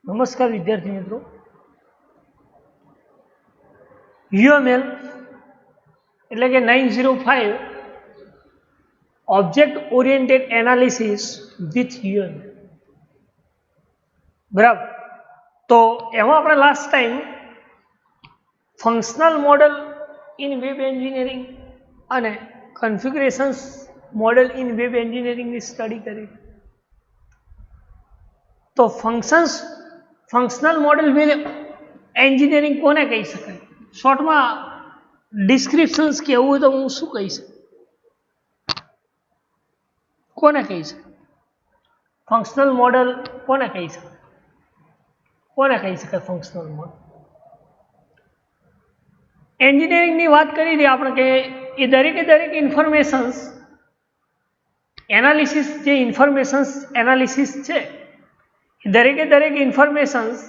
નમસ્કાર વિદ્યાર્થી મિત્રો, UML એટલે કે 905 object oriented analysis with UML. બરાબર. તો એમાં આપણે last time functional model in web engineering અને કન્ફિગ્યુરેશન્સ મોડલ ઇન વેબ એન્જિનિયરિંગની સ્ટડી કરી. તો ફંક્શનલ મોડલ વેબ એન્જિનિયરિંગ કોને કહી શકાય? શોર્ટમાં ડિસ્ક્રિપ્શન્સ કહેવું હોય તો હું શું કહી શકું? કોને કહી શકાય? ફંક્શનલ મોડલ કોને કહી શકાય? કોને કહી શકાય ફંક્શનલ મોડલ? એન્જિનિયરિંગની વાત કરી હતી આપણે કે એ દરેક ઇન્ફોર્મેશન્સ એનાલિસિસ, જે ઇન્ફોર્મેશન્સ એનાલિસિસ છે, દરેક ઇન્ફોર્મેશન્સ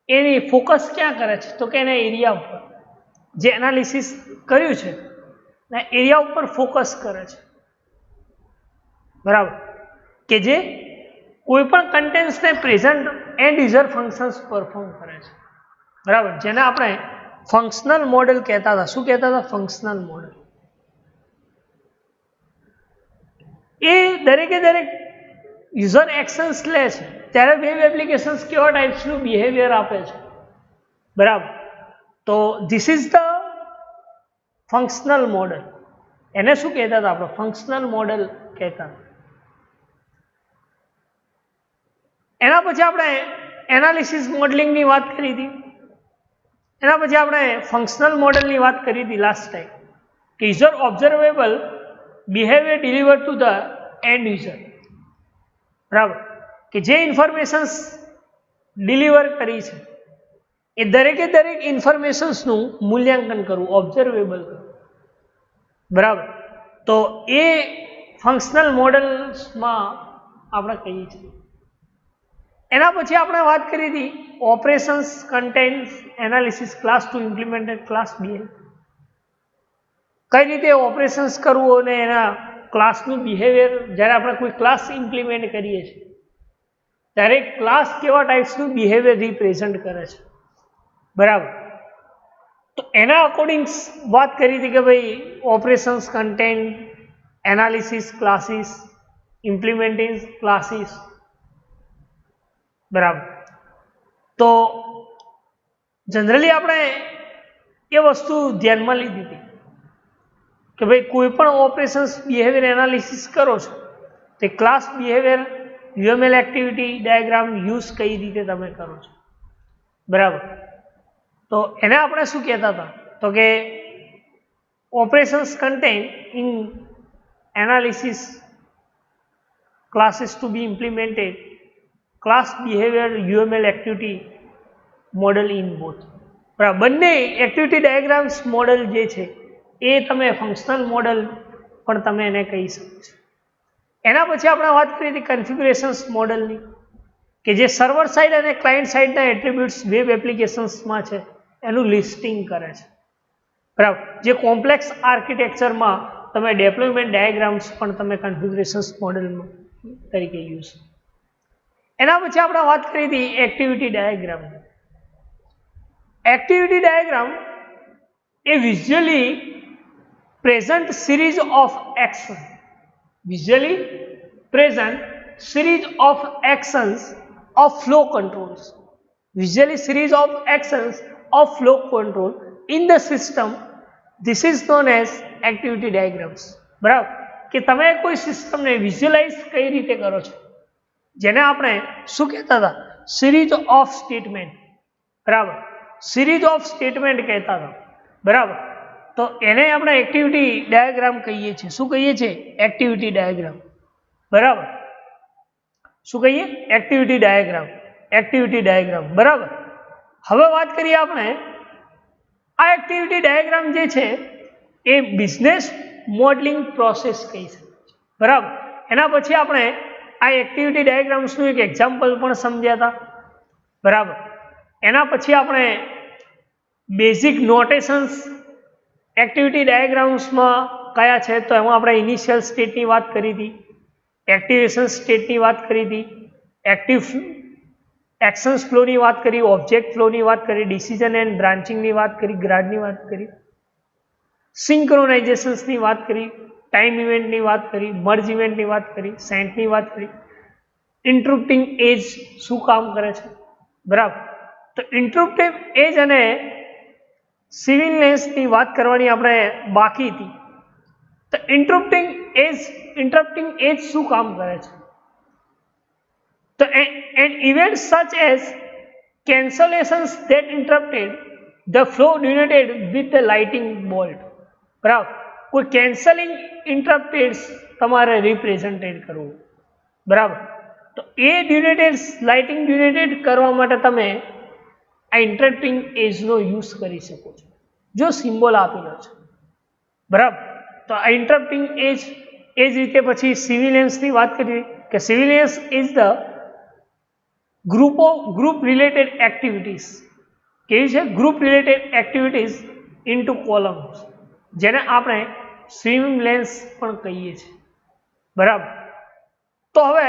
એની ફોકસ ક્યાં કરે છે? તો કે એના એરિયા ઉપર, જે એનાલિસિસ કર્યું છે એના એરિયા ઉપર ફોકસ કરે છે. બરાબર. કે જે કોઈ પણ કન્ટેન્ટ્સને present and user functions perform કરે છે. બરાબર. જેને આપણે ફંક્શનલ મોડેલ કહેતા હતા. શું કહેતા હતા? Functional model. એ દરેક યુઝર એક્શન્સ લે છે ત્યારે વેબ એપ્લિકેશન્સ કેવા ટાઈપ્સનું બિહેવિયર આપે છે. બરાબર. તો this is the functional model. એને શું કહેતા હતા આપણે? ફંક્શનલ મોડેલ કહેતા. એના પછી આપણે એનાલિસિસ મોડલિંગની વાત કરી હતી. એના પછી આપણે ફંક્શનલ મોડેલની વાત કરી હતી લાસ્ટ ટાઈમ કે user observable behaviour deliver to the and user. બરાબર. કે જે ઇન્ફોર્મેશન્સ ડિલિવર કરી છે એ દરેક ઇન્ફોર્મેશન્સનું મૂલ્યાંકન કરવું, ઓબ્ઝર્વેબલ કરવું. બરાબર. તો એ ફંક્શનલ મોડલ્સમાં આપણે કહીએ છીએ. એના પછી આપણે વાત કરી હતી operations, contents analysis, class to implemented class behaviour. કઈ રીતે ઓપરેશન્સ કરવું અને એના ક્લાસનું બિહેવિયર. જ્યારે આપણે કોઈ ક્લાસ ઇમ્પ્લિમેન્ટ કરીએ છીએ ત્યારે ક્લાસ કેવા ટાઈપ્સનું બિહેવિયર રિપ્રેઝન્ટ કરે છે. બરાબર. તો એના અકોર્ડિંગ વાત કરી હતી કે ભાઈ operations, content analysis, classes, implementing classes. બરાબર. તો જનરલી આપણે એ વસ્તુ ધ્યાનમાં લીધી હતી કે ભાઈ કોઈ પણ ઓપરેશન્સ બિહેવિયર એનાલિસિસ કરો છો તે class behaviour UML activity diagram use કઈ રીતે તમે કરો છો. બરાબર. તો એને આપણે શું કહેતા હતા? તો કે operations contain in analysis, classes to be implemented, class behaviour UML activity model in both. બરાબર. બંને એક્ટિવિટી ડાયાગ્રામ્સ મોડલ જે છે એ તમે ફંક્શનલ મોડલ પણ તમે એને કહી શકો છો. એના પછી આપણે વાત કરી હતી કન્ફિગ્યુરેશન્સ મોડલની કે જે સર્વર સાઇડ અને ક્લાયન્ટ સાઇડના એટ્રીબ્યુટ્સ વેબ એપ્લિકેશન્સમાં છે એનું લિસ્ટિંગ કરે છે. બરાબર. જે કોમ્પ્લેક્સ આર્કિટેક્ચરમાં તમે ડેપ્લોયમેન્ટ ડાયાગ્રામ્સ પણ તમે કન્ફિગ્યુરેશન્સ મોડલમાં તરીકે યુઝ. એના પછી આપણે વાત કરી હતી activity diagram. Activity diagram A visually present series of action, visually present series of actions of flow controls, visually series of actions of flow control in the system. This is known as activity diagrams. બરાબર. કે તમે કોઈ સિસ્ટમને visualise કઈ રીતે કરો છો જેને આપણે શું કહેતા હતા? Series of statement. બરાબર. સિરીઝ ઓફ સ્ટેટમેન્ટ કહેતા હતા. બરાબર. તો એને આપણે એક્ટિવિટી ડાયાગ્રામ કહીએ છીએ. શું કહીએ છીએ? Activity diagram. બરાબર. શું કહીએ? Activity diagram. Activity diagram. બરાબર. હવે વાત કરીએ આપણે આ એક્ટિવિટી ડાયાગ્રામ જે છે એ બિઝનેસ મોડલિંગ પ્રોસેસ કહી શકાય છે. બરાબર. એના પછી આપણે આ એક્ટિવિટી ડાયાગ્રામ્સનું એક એક્ઝામ્પલ પણ સમજ્યા હતા. બરાબર. એના પછી આપણે બેઝિક નોટેશન્સ એક્ટિવિટી ડાયાગ્રામ્સમાં કયા છે તો એમાં આપણે ઇનિશિયલ સ્ટેટની વાત કરી હતી, એક્ટિવેશન સ્ટેટની વાત કરી હતી, એક્શન્સ ફ્લોની વાત કરી, ઓબ્જેક્ટ ફ્લોની વાત કરી, ડિસિઝન એન્ડ બ્રાન્ચિંગની વાત કરી, ગ્રાડની વાત કરી, સિંક્રોનાઇઝેશન્સની વાત કરી, ટાઈમ ઇવેન્ટની વાત કરી, મર્જ ઇવેન્ટની વાત કરી, સેન્ટની વાત કરી, ઇન્ટરપ્ટિંગ એજ શું કામ કરે છે, બરાબર. તો ઇન્ટરપ્ટિવ એજ અને સિવિલનેસની વાત કરવાની આપણે બાકી હતી. તો ઇન્ટરપ્ટિંગ એજ શું કામ કરે છે? તો an event such as cancellations that interrupted the flow denoted with the lightning bolt. બરાબર, કોઈ કેન્સલિંગ ઇન્ટરપ્ટેડ તમારે રિપ્રેઝેન્ટેડ કરવું, બરાબર. તો એ ડ્યુનેટેડ લાઇટિંગ ડ્યુનેટેડ કરવા માટે તમે આ ઇન્ટરપ્ટિંગ એજનો યુઝ કરી શકો છો જો સિમ્બોલ આપેલો છે, બરાબર. તો આ ઇન્ટરપ્ટિંગ એજ એ જ રીતે પછી સિવિલિયન્સની વાત કરીએ કે civilians is the group related activities. કેવી છે? Group related activities into columns, જેને આપણે સિવિલિયન્સ પણ કહીએ છીએ, બરાબર. તો હવે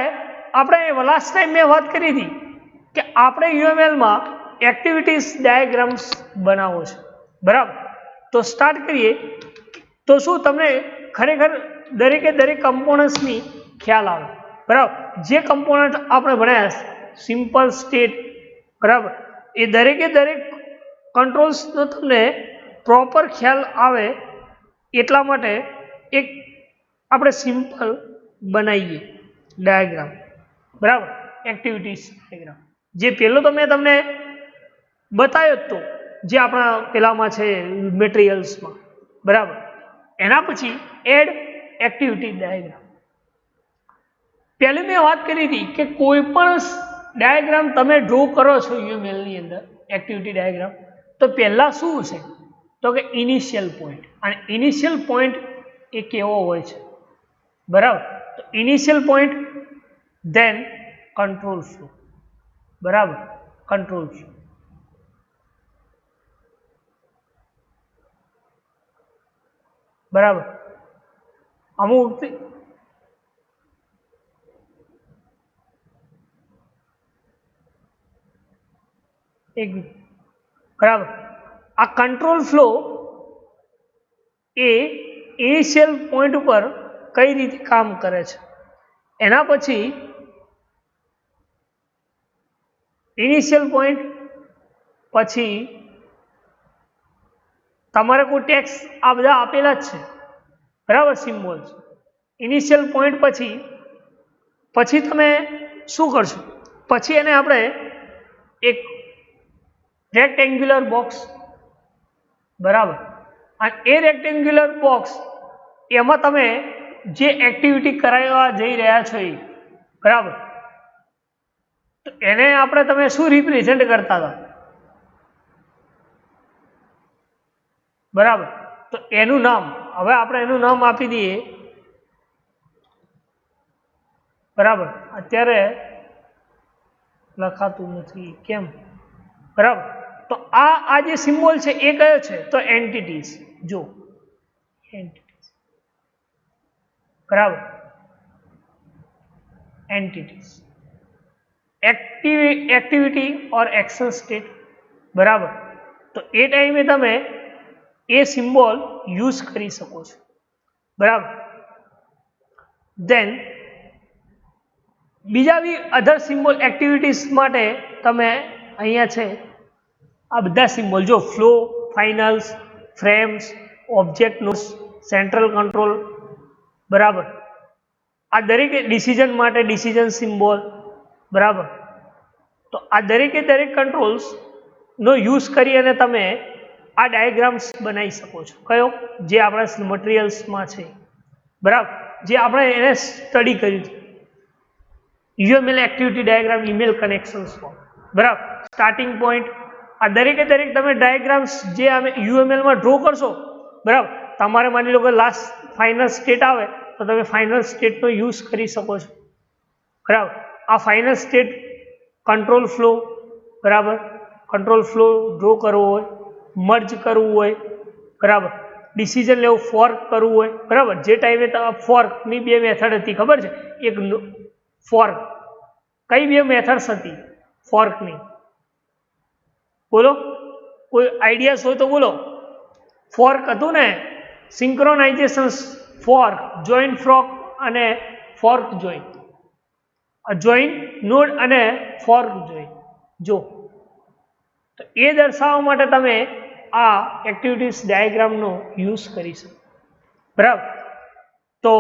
આપણે લાસ્ટ ટાઈમ મેં વાત કરી હતી કે આપણે યુએમએલમાં એક્ટિવિટીઝ ડાયાગ્રામ્સ બનાવવો છે, બરાબર. તો સ્ટાર્ટ કરીએ. તો શું તમને ખરેખર દરેકે દરેક કમ્પોનન્ટ્સની ખ્યાલ આવે, બરાબર. જે કમ્પોનન્ટ આપણે ભણ્યા સિમ્પલ સ્ટેટ, બરાબર, એ દરેકે દરેક કંટ્રોલ્સનો તમને પ્રોપર ખ્યાલ આવે એટલા માટે એક આપણે સિમ્પલ બનાવીએ ડાયાગ્રામ, બરાબર, એક્ટિવિટીઝ ડાયાગ્રામ. જે પહેલો તો મેં તમને બતાવ્યો જ તો, જે આપણા પેલામાં છે મટીરિયલ્સમાં, બરાબર. એના પછી એડ એક્ટિવિટી ડાયાગ્રામ. પહેલી મેં વાત કરી હતી કે કોઈ પણ ડાયાગ્રામ તમે ડ્રો કરો છો યુએમએલની અંદર એક્ટિવિટી ડાયાગ્રામ, તો પહેલા શું છે? તો કે ઇનિશિયલ પોઈન્ટ. અને ઇનિશિયલ પોઈન્ટ એ કેવો હોય છે, બરાબર. તો initial point then control flow, બરાબર, કંટ્રોલ ફ્લો. બરાબર. અમુક એક બરાબર, આ કંટ્રોલ ફ્લો એ ઇનિશિયલ પોઈન્ટ ઉપર કઈ રીતે કામ કરે છે. એના પછી ઇનિશિયલ પોઈન્ટ પછી તમારે કોઈ ટેક્સ આ બધા આપેલા જ છે, બરાબર, સિમ્બોલ્સ. ઇનિશિયલ પોઈન્ટ પછી તમે શું કરશો? પછી એને આપણે એક રેક્ટેન્ગ્યુલર બોક્સ, બરાબર. અને એ રેક્ટેન્ગ્યુલર બોક્સ એમાં તમે જે એક્ટિવિટી કરાવવા જઈ રહ્યા છો એ, બરાબર, તો એને આપણે તમે શું રિપ્રેઝેન્ટ કરતા હતા, બરાબર. તો એનું નામ હવે આપણે એનું નામ આપી દઈએ, બરાબર. અત્યારે લખાતું નથી કેમ, બરાબર. તો આ જે સિમ્બોલ છે એ કયો છે? તો એન્ટિટીઝ. જો એન્ટિટીઝ, બરાબર, એન્ટિટીઝ, એક્ટિવિટી ઓર એક્શન સ્ટેટ, બરાબર. તો એ ટાઈમે તમે એ સિમ્બોલ યુઝ કરી શકો છો, બરાબર. ધેન બીજા બી અધર સિમ્બોલ એક્ટિવિટીઝ માટે તમે અહીંયા છે આ બધા સિમ્બોલ જો flow, finals, frames, object nodes, central control, બરાબર. આ દરેકે ડિસિઝન માટે ડિસિઝન સિમ્બોલ, બરાબર. તો આ દરેકે દરેક કંટ્રોલ્સનો યુઝ કરી અને તમે આ ડાયાગ્રામ્સ બનાવી શકો છો. કયો? જે આપણા મટીરિયલ્સમાં છે, બરાબર, જે આપણે એને સ્ટડી કર્યું છે. યુએમએલ એક્ટિવિટી ડાયાગ્રામ ઈમેલ કનેક્શન્સમાં, બરાબર, સ્ટાર્ટિંગ પોઈન્ટ. આ દરેકે દરેક તમે ડાયાગ્રામ્સ જે અમે યુએમએલમાં ડ્રો કરશો, બરાબર, તમારે માની લો કે લાસ્ટ ફાઇનલ સ્ટેટ આવે તો તમે ફાઇનલ સ્ટેટનો યુઝ કરી શકો છો, બરાબર. આ ફાઇનલ સ્ટેટ કંટ્રોલ ફ્લો, બરાબર, કંટ્રોલ ફ્લો ડ્રો કરવો હોય, મર્જ કરવું હોય, બરાબર, ડિસિઝન લેવું, ફોર્ક કરવું હોય, બરાબર. જે ટાઈમે ફોર્કની બે મેથડ હતી ખબર છે? એક ફોર્ક, કઈ બે મેથડ્સ હતી? ફોર્કની. બોલો, કોઈ આઈડિયાસ હોય તો બોલો. ફોર્ક હતું ને, સિંક્રોનાઇઝેશન ફોર્ક, જોઈન્ટ ફ્રોક અને ફોર્ક જોઈન્ટ, જોઈન્ટ નોડ અને ફોર્ક જોઈન્ટ. જો તો એ દર્શાવવા માટે તમે આ એક્ટિવિટીઝ ડાયાગ્રામનો યુઝ કરી શકો. બરાબર. તો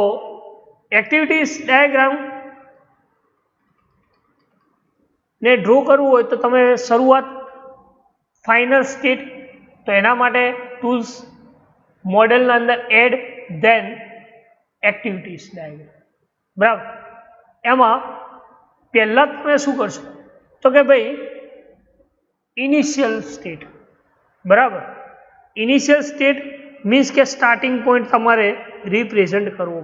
એક્ટિવિટીઝ ડાયાગ્રામ ને ડ્રો કરવું હોય તો તમે શરૂઆત ફાઇનલ સ્ટેટ, તો એના માટે ટૂલ્સ મોડેલના અંદર એડ ધેન એક્ટિવિટીઝ ડાયાગ્રામ. બરાબર. એમાં પહેલાં તમે શું કરશો તો કે ભાઈ ઇનિશિયલ સ્ટેટ. બરાબર. ઇનિશિયલ સ્ટેટ મીન્સ કે સ્ટાર્ટિંગ પોઈન્ટ તમારે રિપ્રેઝન્ટ કરવો.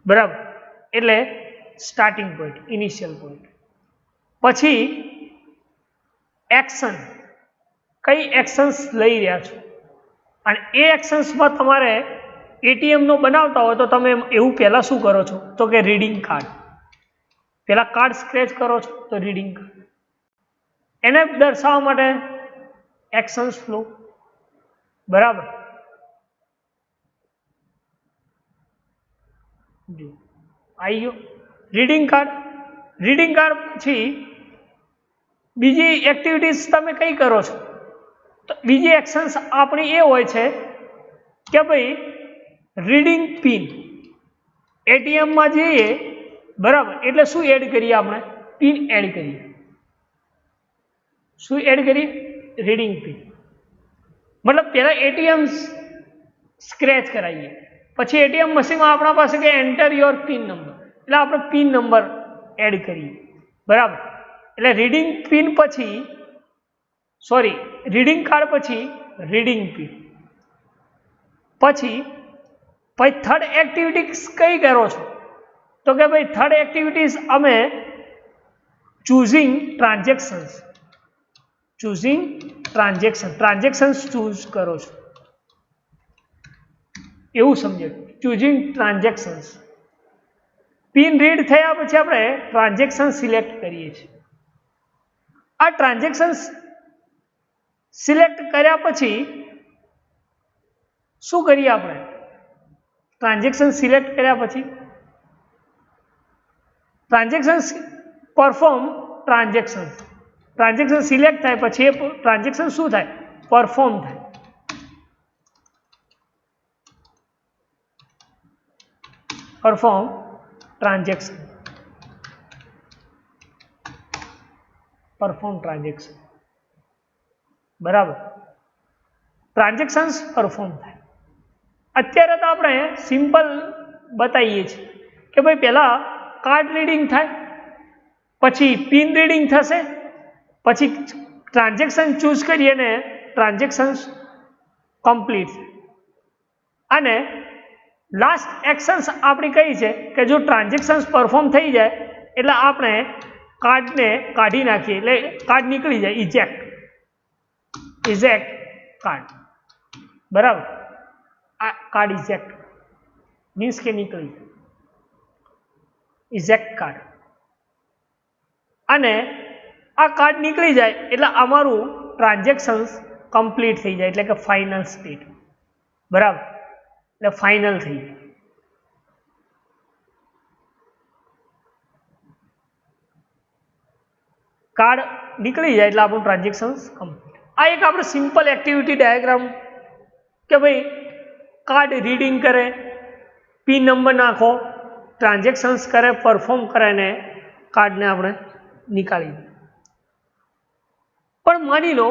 બરાબર. એટલે સ્ટાર્ટિંગ પોઈન્ટ, ઇનિશિયલ પોઈન્ટ. પછી એક્શન, કઈ એક્શન્સ લઈ રહ્યા છો, અને એ એક્શન્સમાં તમારે એટીએમનો બનાવતા હોય તો તમે એવું પહેલાં શું કરો છો તો કે રીડિંગ કાર્ડ. પહેલાં કાર્ડ સ્ક્રેચ કરો છો તો રીડિંગ કાર્ડ. એને દર્શાવવા માટે એક્શન્સ ફ્લો. બરાબર. આવી ગયો રીડિંગ કાર્ડ. રીડિંગ કાર્ડ પછી બીજી એક્ટિવિટીઝ તમે કઈ કરો છો તો બીજી એક્શન્સ આપણી એ હોય છે કે ભાઈ રીડિંગ પિન. એટીએમમાં જઈએ, બરાબર, એટલે શું એડ કરીએ આપણે? પિન એડ કરીએ. શું એડ કરીએ? Reading pin. મતલબ પહેલાં એટીએમ સ્ક્રેચ કરાવીએ, પછી એટીએમ મશીનમાં આપણા પાસે કે એન્ટર યોર પિન નંબર, એટલે આપણે પિન નંબર એડ કરીએ. બરાબર. એટલે રીડિંગ પિન પછી રીડિંગ કાર્ડ પછી રીડિંગ પિન. પછી થર્ડ એક્ટિવિટી કઈ કરો છો તો કે ભાઈ થર્ડ એક્ટિવિટીઝ અમે choosing transactions. Choosing transactions choose કરો છો, એવું સમજો. Choosing transactions. પિન રીડ થયા પછી આપણે ટ્રાન્ઝેક્શન સિલેક્ટ કરીએ છીએ. આ ટ્રાન્ઝેક્શન્સ સિલેક્ટ કર્યા પછી શું કરીએ આપણે? ટ્રાન્ઝેક્શન સિલેક્ટ કર્યા પછી transaction perform transaction. Transaction select થાય પછી એ ટ્રાન્ઝેક્શન શું થાય? પરફોર્મ થાય. Perform transaction. Perform transaction. બરાબર. ટ્રાન્ઝેક્શન્સ પરફોર્મ થાય. અત્યારે તો આપણે સિમ્પલ બતાવીએ છીએ કે ભાઈ પહેલાં કાર્ડ રીડિંગ થાય, પછી પિન રીડિંગ થશે, પછી ટ્રાન્ઝેક્શન ચૂઝ કરીએ ને ટ્રાન્ઝેક્શન્સ કમ્પ્લીટ થાય. અને લાસ્ટ એક્શન્સ આપણી કઈ છે કે જો ટ્રાન્ઝેક્શન્સ પરફોર્મ થઈ જાય એટલે આપણે કાર્ડને કાઢી નાખીએ, એટલે કાર્ડ નીકળી જાય. ઇજેક્ટ કાર્ડ. બરાબર. આ કાર્ડ ઇજેક્ટ મીન્સ કે નીકળી જાય. ઇજેક્ટ કાર્ડ. અને આ કાર્ડ નીકળી જાય એટલે અમારું ટ્રાન્ઝેક્શન્સ કમ્પ્લીટ થઈ જાય, એટલે કે ફાઇનલ સ્ટેટ. બરાબર. એટલે ફાઇનલ થઈ જાય. કાર્ડ નીકળી જાય એટલે આપણું ટ્રાન્ઝેક્શન્સ કમ્પ્લીટ. આ એક આપણે સિમ્પલ એક્ટિવિટી ડાયાગ્રામ કે ભાઈ કાર્ડ રીડિંગ કરે, પિન નંબર નાખો, ટ્રાન્ઝેક્શન્સ કરે, પરફોર્મ કરે ને કાર્ડને આપણે નીકાળી દઈએ. પણ માની લો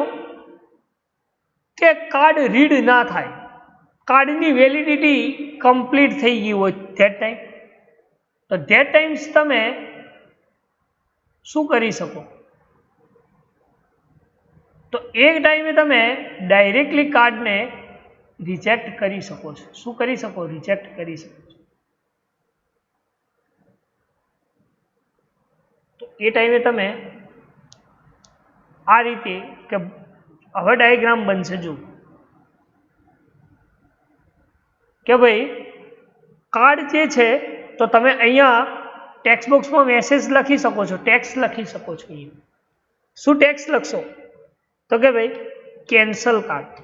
કે કાર્ડ રીડ ના થાય, કાર્ડની વેલિડિટી કમ્પ્લીટ થઈ ગઈ હોય ધેટ ટાઈમ, તો ધેટ ટાઈમ્સ તમે શું કરી શકો? તો એક ટાઈમે તમે ડાયરેક્ટલી કાર્ડને રિજેક્ટ કરી શકો છો. શું કરી શકો? રિજેક્ટ કરી શકો છો. તો એ ટાઈમે તમે આ રીતે કે હવે ડાયાગ્રામ બનશે. જો કે ભાઈ કાર્ડ જે છે તો તમે અહીંયા ટેક્સ્ટ બોક્સમાં મેસેજ લખી શકો છો, ટેક્સ્ટ લખી શકો છો. શું ટેક્સ લખશો? તો કે ભાઈ કેન્સલ કાર્ડ,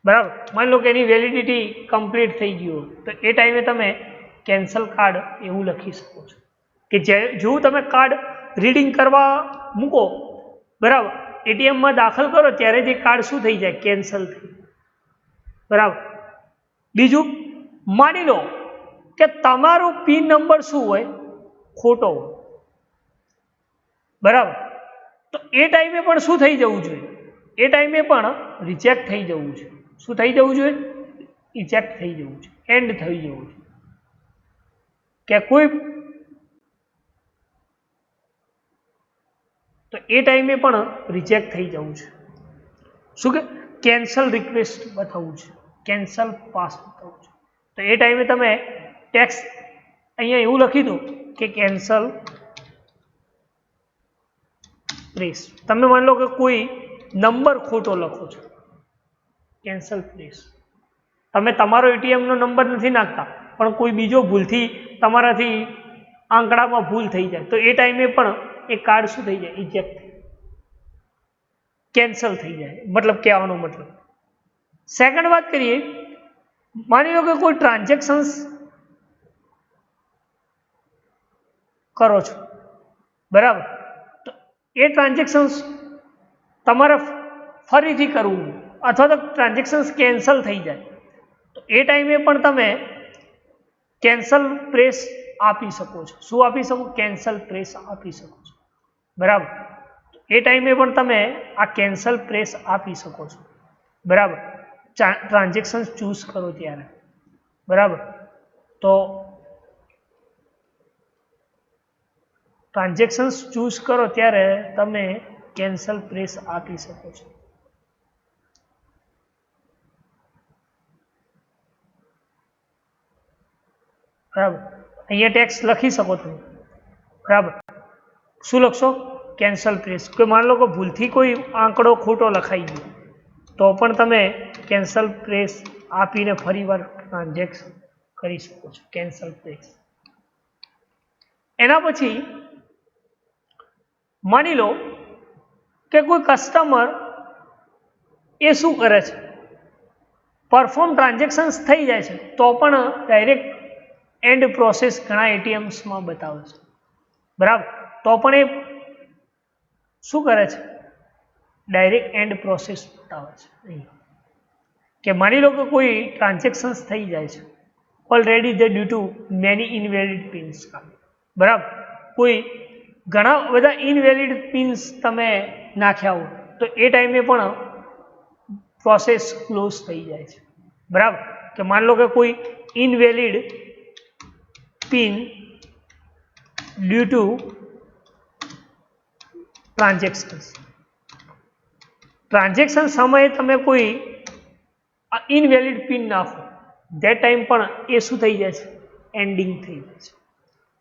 બરાબર. માની લો કે એની વેલિડિટી કમ્પ્લીટ થઈ ગયું તો એ ટાઈમે તમે કેન્સલ કાર્ડ એવું લખી શકો છો કે જેવું તમે કાર્ડ રીડિંગ કરવા મૂકો, બરાબર, એટીએમમાં દાખલ કરો ત્યારે જે કાર્ડ શું થઈ જાય? કેન્સલ થઈ, બરાબર. બીજું, માની લો કે તમારો પિન નંબર શું હોય? ખોટો હોય, બરાબર. તો એ ટાઈમે પણ શું થઈ જવું જોઈએ? એ ટાઈમે પણ રિજેક્ટ થઈ જવું છે. શું થઈ જવું જોઈએ? રિજેક્ટ થઈ જવું છે, એન્ડ થઈ જવું છે, કે કોઈ તો એ ટાઈમે પણ રિજેક્ટ થઈ જવું છે. શું કે કેન્સલ રિક્વેસ્ટ બતાવવું છે, કેન્સલ પાસ બતાવવું છે. તો એ ટાઈમે તમે ટેક્સ અહીંયા એવું લખી દો કે કેન્સલ પ્રેસ. તમે માની લો કે કોઈ નંબર ખોટો લખો છો, કેન્સલ પ્રેસ. તમે તમારો એટીએમનો નંબર નથી નાખતા પણ કોઈ બીજો ભૂલથી તમારાથી આંકડામાં ભૂલ થઈ જાય તો એ ટાઈમે પણ એ કાર્ડ શું થઈ જાય? ઇજેક્ટ, કેન્સલ થઈ જાય, મતલબ કહેવાનો મતલબ. સેકન્ડ વાત કરીએ, માની લો કે કોઈ ટ્રાન્ઝેક્શન્સ કરો છો, બરાબર, તો એ ટ્રાન્ઝેક્શન્સ તમારે ફરીથી કરવું અથવા તો ટ્રાન્ઝેક્શન્સ કેન્સલ થઈ જાય તો એ ટાઈમે પણ તમે કેન્સલ પ્રેસ આપી શકો છો. શું આપી શકો? કેન્સલ પ્રેસ આપી શકો છો, બરાબર. એ ટાઈમે પણ તમે આ કેન્સલ પ્રેસ આપી શકો છો, બરાબર, ટ્રાન્ઝેક્શન ચૂઝ કરો ત્યારે, બરાબર. તો ટ્રાન્ઝેક્શન્સ ચૂઝ કરો ત્યારે તમે કેન્સલ પ્રેસ આપી શકો છો. બરાબર. અહીંયા ટેક્સ લખી શકો તમે, બરાબર. શું લખશો? Cancel press. કોઈ માની લો કે ભૂલથી કોઈ આંકડો ખોટો લખાઈ ગયો તો પણ તમે કેન્સલ પ્રેસ આપીને ફરીવાર ટ્રાન્ઝેક્શન કરી શકો છો, કેન્સલ પ્રેસ. એના પછી માની લો કે કોઈ કસ્ટમર એ શું કરે છે? પરફોર્મ ટ્રાન્ઝેક્શન્સ થઈ જાય છે તો પણ ડાયરેક્ટ એન્ડ પ્રોસેસ ઘણા એટીએમ્સમાં બતાવે છે, બરાબર. તો પણ એ શું કરે છે? ડાયરેક્ટ એન્ડ પ્રોસેસ બતાવે છે અહીંયા કે માની લો કે કોઈ ટ્રાન્ઝેક્શન્સ થઈ જાય છે already the due to many invalid pins, બરાબર. કોઈ ઘણા બધા ઇનવેલિડ પિન્સ તમે નાખ્યા હો તો એ ટાઈમે પણ પ્રોસેસ ક્લોઝ થઈ જાય છે, બરાબર. કે માની લો કે કોઈ invalid pin due to transaction સમયે તમે કોઈ ઇનવેલિડ પિન નાખો ધેટ ટાઈમ પણ એ શું થઈ જાય છે? એન્ડિંગ થઈ જાય છે,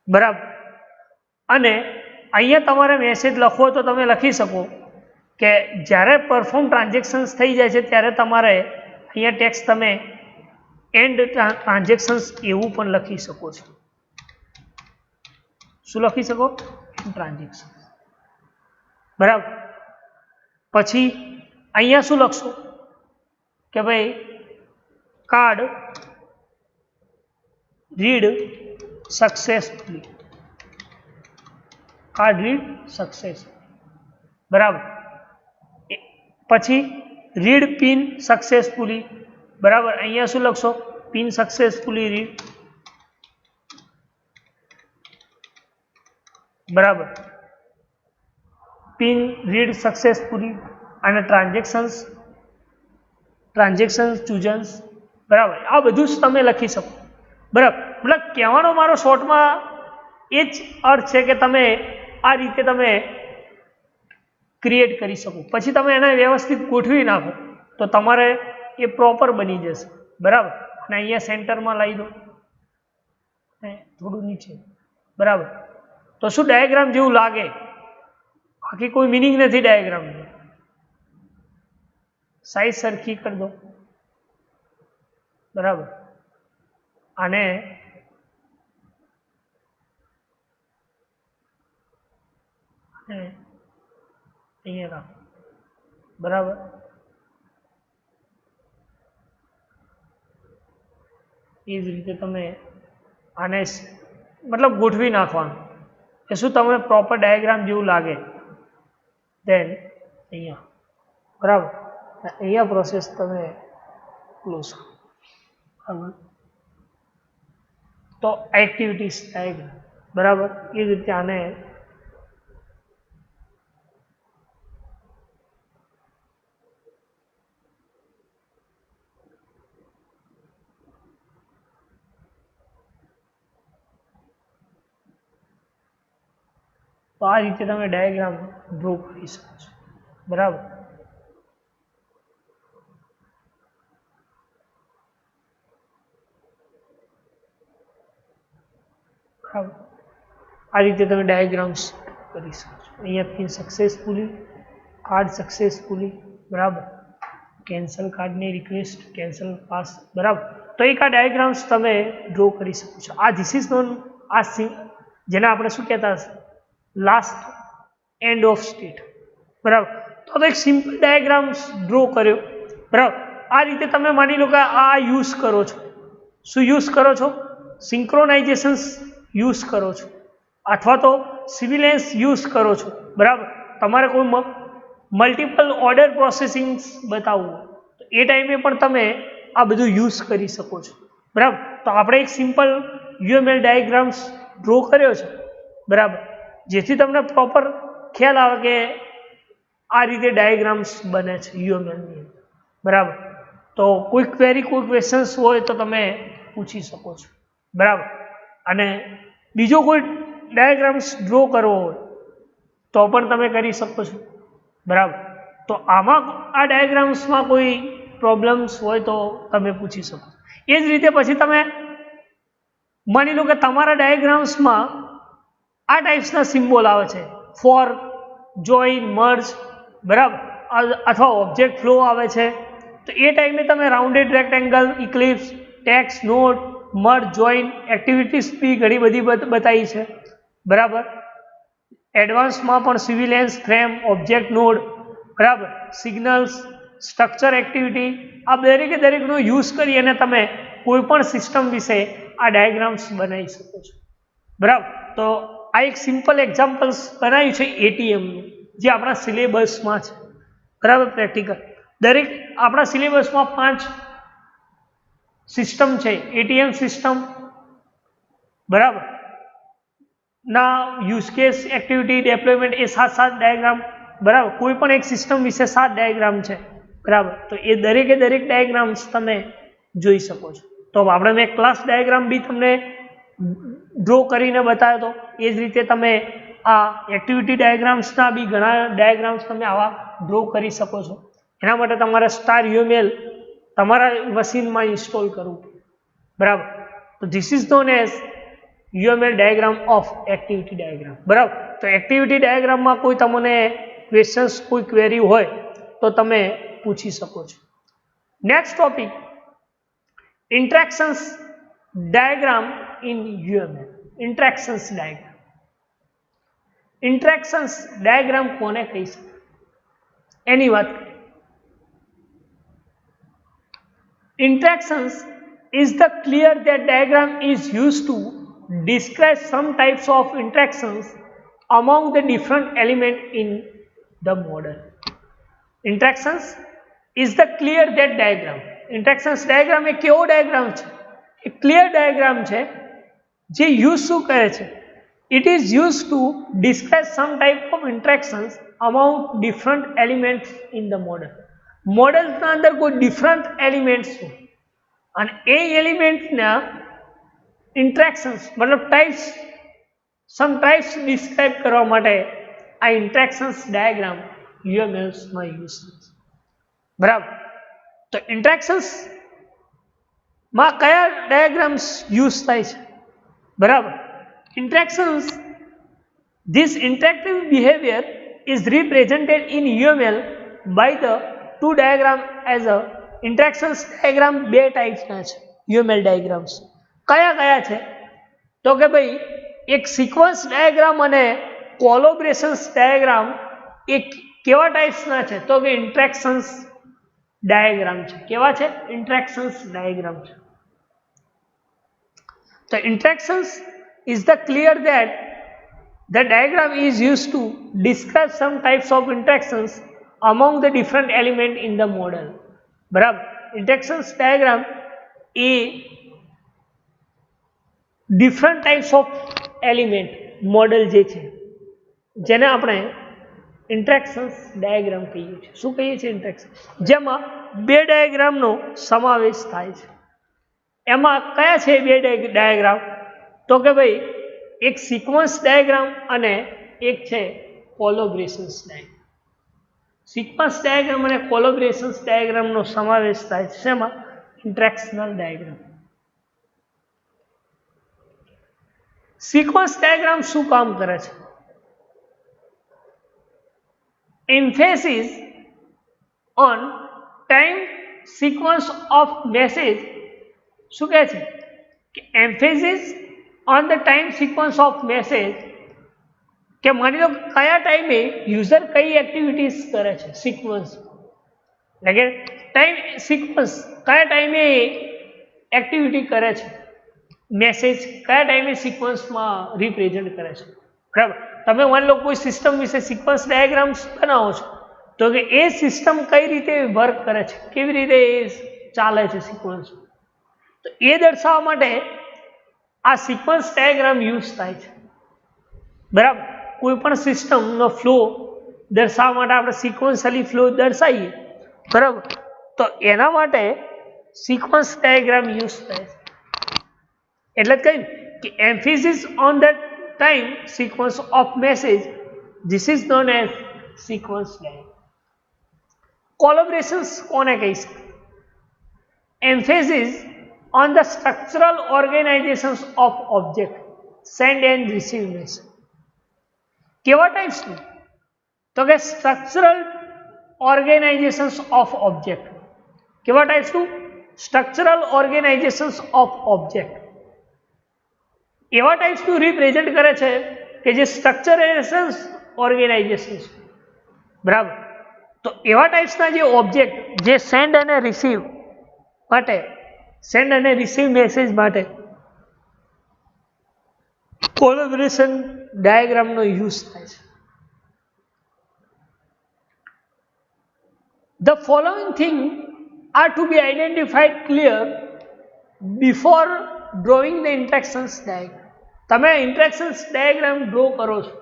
બરાબર. અને અહીંયા તમારે મેસેજ લખવો તો તમે લખી શકો કે જ્યારે પરફોર્મ ટ્રાન્ઝેક્શન્સ થઈ જાય છે ત્યારે તમારે અહીંયા ટેક્સ તમે એન્ડ ટ્રાન્ઝેક્શન્સ એવું પણ લખી શકો છો. શું લખી શકો? ટ્રાન્ઝેક્શન, બરાબર. પછી અહીંયા શું લખશો કે ભાઈ card read successfully, card read success, બરાબર. પછી રીડ પિન સક્સેસફુલી, બરાબર. અહીંયા શું લખશો? પિન સક્સેસફુલી રીડ, બરાબર. પિન રીડ સક્સેસફુલી અને ટ્રાન્ઝેક્શન્સ ચૂઝન્સ, બરાબર. આ બધું જ તમે લખી શકો, બરાબર. મતલબ કહેવાનો મારો શોર્ટમાં એ જ અર્થ છે કે તમે આ રીતે તમે ક્રિએટ કરી શકો. પછી તમે એને વ્યવસ્થિત ગોઠવી નાખો તો તમારે એ પ્રોપર બની જશે, બરાબર. અને અહીંયા સેન્ટરમાં લાવી દો, થોડું નીચે, બરાબર. તો શું ડાયાગ્રામ જેવું લાગે? બાકી કોઈ મિનિંગ નથી ડાયાગ્રામની. સાઈઝ સરખી કરી દો, બરાબર. અને અને અહીંયા રાખો, બરાબર. એ જ રીતે તમે આને મતલબ ગોઠવી નાખવાનું કે શું તમને પ્રોપર ડાયાગ્રામ જેવું લાગે. દેન અહીંયા બરાબર, અહીંયા પ્રોસેસ તમે ક્લોઝ કરો. બરાબર, તો એક્ટિવિટીઝ ડાયાગ્રામ, બરાબર. એ જ રીતે આને તો આ રીતે તમે ડાયાગ્રામ ડ્રો કરી શકો છો, બરાબર. આ રીતે તમે ડાયાગ્રામ્સ કરી શકો છો. અહીંયા પિન સક્સેસફુલી, કાર્ડ સક્સેસફુલી, બરાબર. કેન્સલ કાર્ડની રિક્વેસ્ટ, કેન્સલ પાસ, બરાબર. તો એક આ ડાયાગ્રામ્સ તમે ડ્રો કરી શકો છો. આ ધીસ ઇઝ નોન આ જેને આપણે શું કહેતા લાસ્ટ એન્ડ ઓફ સ્ટેટ, બરાબર. તો એક સિમ્પલ ડાયાગ્રામ્સ ડ્રો કર્યો, બરાબર. આ રીતે તમે માની લો કે આ યુઝ કરો છો. શું યુઝ કરો છો? સિંક્રોનાઇઝેશન્સ યુઝ કરો છો, અથવા તો સિવિલેન્સ યુઝ કરો છો, બરાબર. તમારે કોઈ મલ્ટિપલ ઓર્ડર પ્રોસેસિંગ બતાવવું તો એ ટાઈમે પણ તમે આ બધું યુઝ કરી શકો છો, બરાબર. તો આપણે એક સિમ્પલ UML ડાયાગ્રામ્સ ડ્રો કર્યો છે, બરાબર, જેથી તમને પ્રોપર ખ્યાલ આવે કે આ રીતે ડાયાગ્રામ્સ બને છે UMLની, બરાબર. તો કોઈ ક્વેરી, કોઈ ક્વેશ્ચન્સ હોય તો તમે પૂછી શકો છો, બરાબર. અને બીજો કોઈ ડાયાગ્રામ્સ ડ્રો કરવો હોય તો પણ તમે કરી શકો છો, બરાબર. તો આમાં આ ડાયાગ્રામ્સમાં કોઈ પ્રોબ્લેમ્સ હોય તો તમે પૂછી શકો. એ જ રીતે પછી તમે માની લો કે તમારા ડાયાગ્રામ્સમાં આ ટાઈપ્સના સિમ્બોલ આવે છે, ફોર, જોઈન, મર્જ, બરાબર, અથવા ઓબ્જેક્ટ ફ્લો આવે છે. તો એ ટાઈમે તમે rounded rectangle, eclipse, text, node, merge, join, activities બી ઘણી બધી બતાવી છે, બરાબર. એડવાન્સમાં પણ સિવિલેન્સ, ફ્રેમ, ઓબ્જેક્ટ નોડ, બરાબર, સિગ્નલ્સ, સ્ટ્રક્ચર એક્ટિવિટી, આ દરેકે દરેકનો યુઝ કરી અને તમે કોઈ પણ સિસ્ટમ વિશે આ ડાયાગ્રામ્સ બનાવી શકો છો, બરાબર. તો આ એક સિમ્પલ એક્ઝામ્પલ્સ બનાવ્યું છે ATMનું, જે આપણા સિલેબસમાં છે, બરાબર. પ્રેક્ટિકલ દરેક આપણા સિલેબસમાં 5 સિસ્ટમ છે. ATM સિસ્ટમ, બરાબર, ના યુઝ કેસ, એક્ટિવિટી, ડેપ્લોયમેન્ટ, એ 7 ડાયાગ્રામ, બરાબર. કોઈ પણ એક સિસ્ટમ વિશે 7 ડાયાગ્રામ છે, બરાબર. તો એ દરેકે દરેક ડાયાગ્રામ્સ તમે જોઈ શકો છો. તો આપણે મેં ક્લાસ ડાયાગ્રામ બી તમને ડ્રો કરીને બતાવ્યો હતો. એ જ રીતે તમે આ એક્ટિવિટી ડાયાગ્રામ્સના બી ઘણા ડાયાગ્રામ્સ તમે આવા ડ્રો કરી શકો છો. એના માટે તમારે સ્ટાર UML તમારા મશીનમાં ઇન્સ્ટોલ કરવું, બરાબર. તો this is known as UML diagram of activity diagram, બરાબર. તો એક્ટિવિટી ડાયાગ્રામમાં કોઈ તમને ક્વેશ્ચન્સ, કોઈ ક્વેરી હોય તો તમે પૂછી શકો છો. Next topic, interactions diagram in UML. Interactions diagram. Interactions diagram કોને કહી શકાય એની વાત કરીએ. Interactions is the clear that diagram is used to describe some types of interactions among the different elements in the model. Interactions is the clear that diagram. Interactions diagram એ કેવો diagram છે? એ clear diagram છે જે use શું કરે છે? It is used to describe some type of interactions among different elements in the model. મોડેલ્સના અંદર કોઈ different elements છે અને એ એલિમેન્ટના ઇન્ટ્રેક્શન્સ મતલબ ટાઈપ્સ, સમ ટાઈપ્સ ડિસ્ક્રાઇબ કરવા માટે આ ઇન્ટ્રેક્શન્સ ડાયાગ્રામ UMLsમાં યુઝ થાય છે, બરાબર. તો ઇન્ટ્રેક્શન્સમાં કયા ડાયાગ્રામ્સ યુઝ થાય છે, બરાબર. ઇન્ટ્રેક્શન્સ, this interactive behavior is represented in UML by the two diagram as a interactions diagram. બે ટાઈપ્સના છે UML ડાયાગ્રામ્સ. કયા કયા છે? તો કે ભાઈ એક સિક્વન્સ ડાયાગ્રામ અને કોલોબરેશન્સ ડાયાગ્રામ એ કેવા ટાઈપ્સના છે? તો કે ઇન્ટરેક્શન્સ ડાયાગ્રામ છે. કેવા છે? ઇન્ટરેક્શન્સ ડાયાગ્રામ છે. તો ઇન્ટરેક્શન્સ is the clear that the diagram is used to describe some types of interactions among the different element in the model. બરાબર. ઇન્ટરેક્શન્સ ડાયાગ્રામ એ different types of element model જે છે જેને આપણે ઇન્ટરેક્શન્સ ડાયાગ્રામ કહીએ છીએ. શું કહીએ છીએ? ઇન્ટરેક્શન. જેમાં બે ડાયાગ્રામનો સમાવેશ થાય છે. એમાં કયા છે બે ડાયાગ્રામ? તો કે ભાઈ એક સિક્વન્સ ડાયાગ્રામ અને એક છે કોલોબરેશન્સ ડાયાગ્રામ. સિક્વન્સ ડાયાગ્રામ અને કોલોબરેશન્સ ડાયાગ્રામનો સમાવેશ થાય છે. શેમાં? ઇન્ટરેક્શનલ ડાયાગ્રામ. સિક્વન્સ ડાયાગ્રામ શું કામ કરે છે? emphasis on time sequence of message. શું કહે છે? કે emphasis on the time sequence of message, કે માની લો કયા ટાઈમે યુઝર કઈ એક્ટિવિટીઝ કરે છે સિક્વન્સ, એટલે કે ટાઈમ સિક્વન્સ કયા ટાઈમે એક્ટિવિટી કરે છે, મેસેજ કયા ટાઈમે સિક્વન્સમાં રિપ્રેઝન્ટ કરે છે. બરાબર. તમે માની લો કોઈ સિસ્ટમ વિશે સિક્વન્સ ડાયાગ્રામ્સ બનાવો છો તો કે એ સિસ્ટમ કઈ રીતે વર્ક કરે છે, કેવી રીતે એ ચાલે છે સિક્વન્સ, તો એ દર્શાવવા માટે આ સિક્વન્સ ડાયાગ્રામ યુઝ થાય છે. બરાબર. કોઈ પણ સિસ્ટમનો ફ્લો દર્શાવવા માટે આપણે સિક્વન્શિયલી ફ્લો દર્શાવીએ. બરાબર. તો એના માટે સિક્વન્સ ડાયાગ્રામ યુઝ થાય છે. એટલે જ કહ્યું કે emphasis on the time sequence of message, this is known as sequence diagram. Collaborations કોને કહી શકાય? emphasis on the structural organizations of object, send and receive message. કેવા ટાઈપ્સનું? તો કે સ્ટ્રક્ચરલ ઓર્ગેનાઇઝેશન્સ ઓફ ઓબ્જેક્ટ. કેવા ટાઈપ્સનું? Structural organizations of object. એવા ટાઈપ્સનું રિપ્રેઝન્ટ કરે છે કે જે સ્ટ્રક્ચરેશન્સ ઓર્ગેનાઇઝેશન્સ. બરાબર. તો એવા ટાઈપ્સના જે ઓબ્જેક્ટ જે સેન્ડ અને રિસીવ માટે, સેન્ડ અને રિસીવ મેસેજ માટે કોલેબોરેશન ડાયાગ્રામનો યુઝ થાય છે. The following things are to be identified clear before drawing the interactions diagram. તમે ઇન્ટરેક્શન્સ ડાયાગ્રામ ડ્રો કરો છો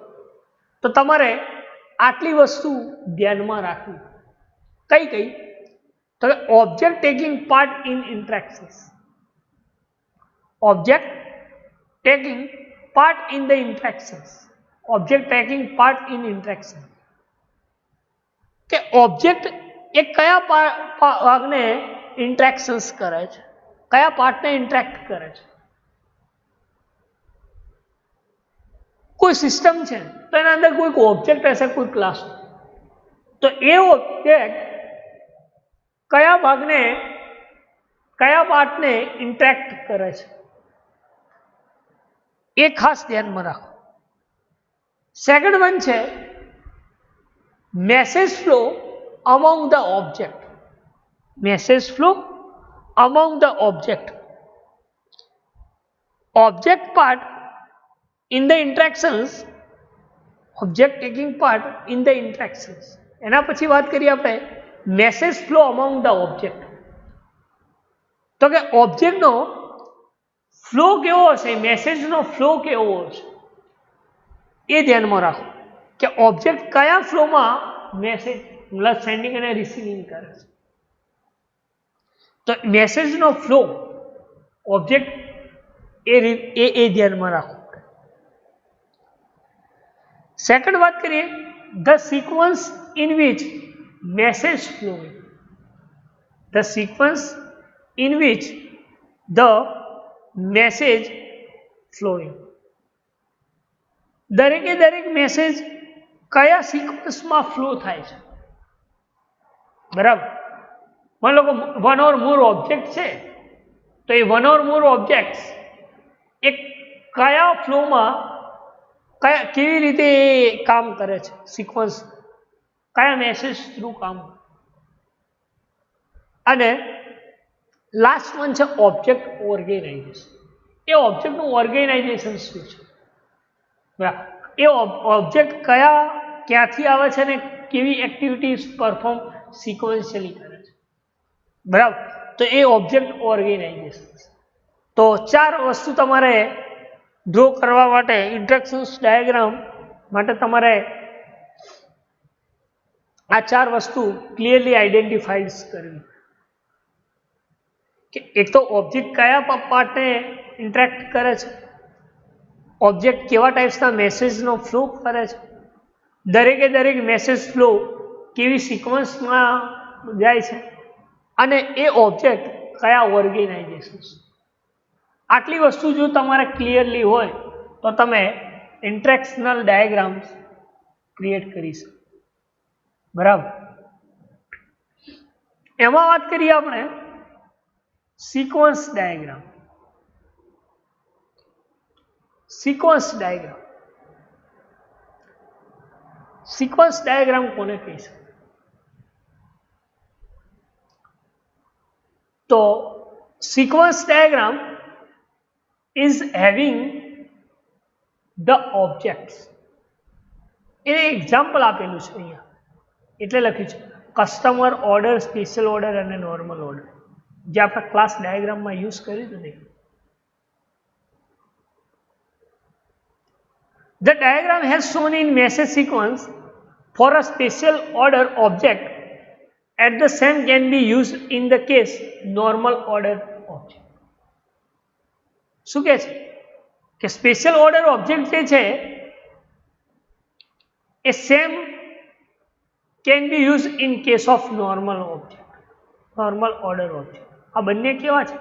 તો તમારે આટલી વસ્તુ ધ્યાનમાં રાખવી. કઈ કઈ? તો કે object taking part in interactions, object taking part in the interactions, object taking part in interaction. કે ઓબ્જેક્ટ એ કયા ભાગને ઇન્ટરેક્શન્સ કરે છે, કયા પાર્ટને ઇન્ટરેક્ટ કરે છે. કોઈ સિસ્ટમ છે તો એના અંદર કોઈ ઓબ્જેક્ટ હશે, કોઈ ક્લાસ, તો એ ઓબ્જેક્ટ કયા ભાગને, કયા પાર્ટને ઇન્ટરેક્ટ કરે છે એ ખાસ ધ્યાનમાં રાખો. સેકન્ડ વન છે message flow among the object, message flow among the object, object part in the interactions, object taking part in the interactions. એના પછી વાત કરીએ આપણે message flow among the object. તો કે ઓબ્જેક્ટનો ફ્લો કેવો હશે, મેસેજનો ફ્લો કેવો હશે એ ધ્યાનમાં રાખો કે ઓબ્જેક્ટ કયા ફ્લોમાં મેસેજ મતલબ સેન્ડિંગ અને રિસીવિંગ કરે છે. તો મેસેજનો ફ્લો ઓબ્જેક્ટ એ ધ્યાનમાં રાખો. સેકન્ડ વાત કરીએ the sequence in which message flowing, the sequence in which the message flowing. દરેકે દરેક મેસેજ કયા સિક્વન્સમાં ફ્લો થાય છે. બરાબર. માની લો કે વન ઓર મોર ઓબ્જેક્ટ છે તો એ વન ઓર મોર ઓબ્જેક્ટ્સ એક કયા ફ્લોમાં કેવી રીતે એ કામ કરે છે, સિક્વન્સ કયા મેસેજ થ્રુ કામ, અને લાસ્ટ વન છે ઓબ્જેક્ટ ઓર્ગેનાઇઝેશન. એ ઓબ્જેક્ટનું ઓર્ગેનાઇઝેશન શું છે, બરાબર, એ ઓબ્જેક્ટ ક્યાંથી આવે છે અને કેવી એક્ટિવિટીઝ પરફોર્મ સિક્વન્શિયલી કરે છે, બરાબર. તો એ ઓબ્જેક્ટ ઓર્ગેનાઇઝેશન. તો 4 વસ્તુ તમારે ડ્રો કરવા માટે, ઇન્ટરેક્શન્સ ડાયાગ્રામ માટે તમારે આ 4 વસ્તુ ક્લિયરલી આઈડેન્ટિફાઈડ કરવી. કે એક તો ઓબ્જેક્ટ કયા પાર્ટને ઇન્ટરેક્ટ કરે છે, ઓબ્જેક્ટ કેવા ટાઈપ્સના મેસેજનો ફ્લો કરે છે, દરેક મેસેજ ફ્લો કેવી સિક્વન્સમાં જાય છે, અને એ ઓબ્જેક્ટ કયા ઓર્ગેનાઇઝેશન. આટલી વસ્તુ જો તમારે ક્લિયરલી હોય તો તમે ઇન્ટરેક્શનલ ડાયાગ્રામ્સ ક્રિએટ કરી શકો, બરાબર. એમાં વાત કરીએ આપણે સિક્વન્સ ડાયાગ્રામ. સિક્વન્સ ડાયાગ્રામ કોને કહી શકે? તો sequence diagram is having the objects. A example આપેલું છે અહીંયા, એટલે લખ્યું છે કસ્ટમર ઓર્ડર, સ્પેશિયલ ઓર્ડર અને નોર્મલ ઓર્ડર, જે આપણે ક્લાસ ડાયાગ્રામમાં યુઝ કર્યું હતું ને. The diagram has shown in message sequence for a special order object at the same can be used in the case normal order object. શું કહે છે કે સ્પેશિયલ ઓર્ડર ઓબ્જેક્ટ જે છે એ same can be use in case of normal object, normal order object. આ બંને કેવા છે?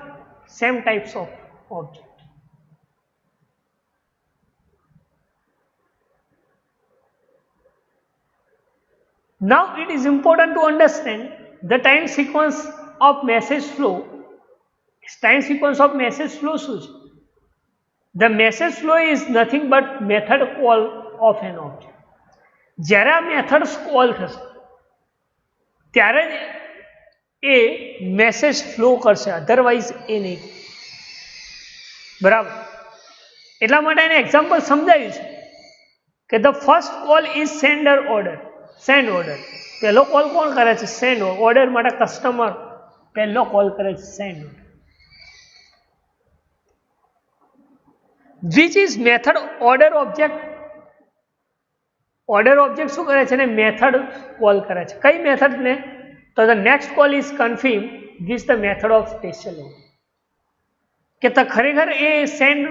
Same types of object. Now it is important to understand the time sequence of message flow. Time sequence of message flow શું છે? The message flow is nothing but method call of an object. જ્યારે આ methods call થશે ત્યારે જ એ message flow કરશે, otherwise એ નહીં, બરાબર. એટલા માટે એને એક્ઝામ્પલ સમજાયું છે કે the first call is sender order. Send order પહેલો કોલ કોણ કરે છે? સેન્ડ ઓર્ડર માટે કસ્ટમર પહેલો કોલ કરે છે, send order. Which is method order object. Order object શું કરે છે ને મેથડ કોલ કરે છે. કઈ મેથડને? તો the next call is confirm this the method of special order. કે તો ખરેખર એ સેન્ડ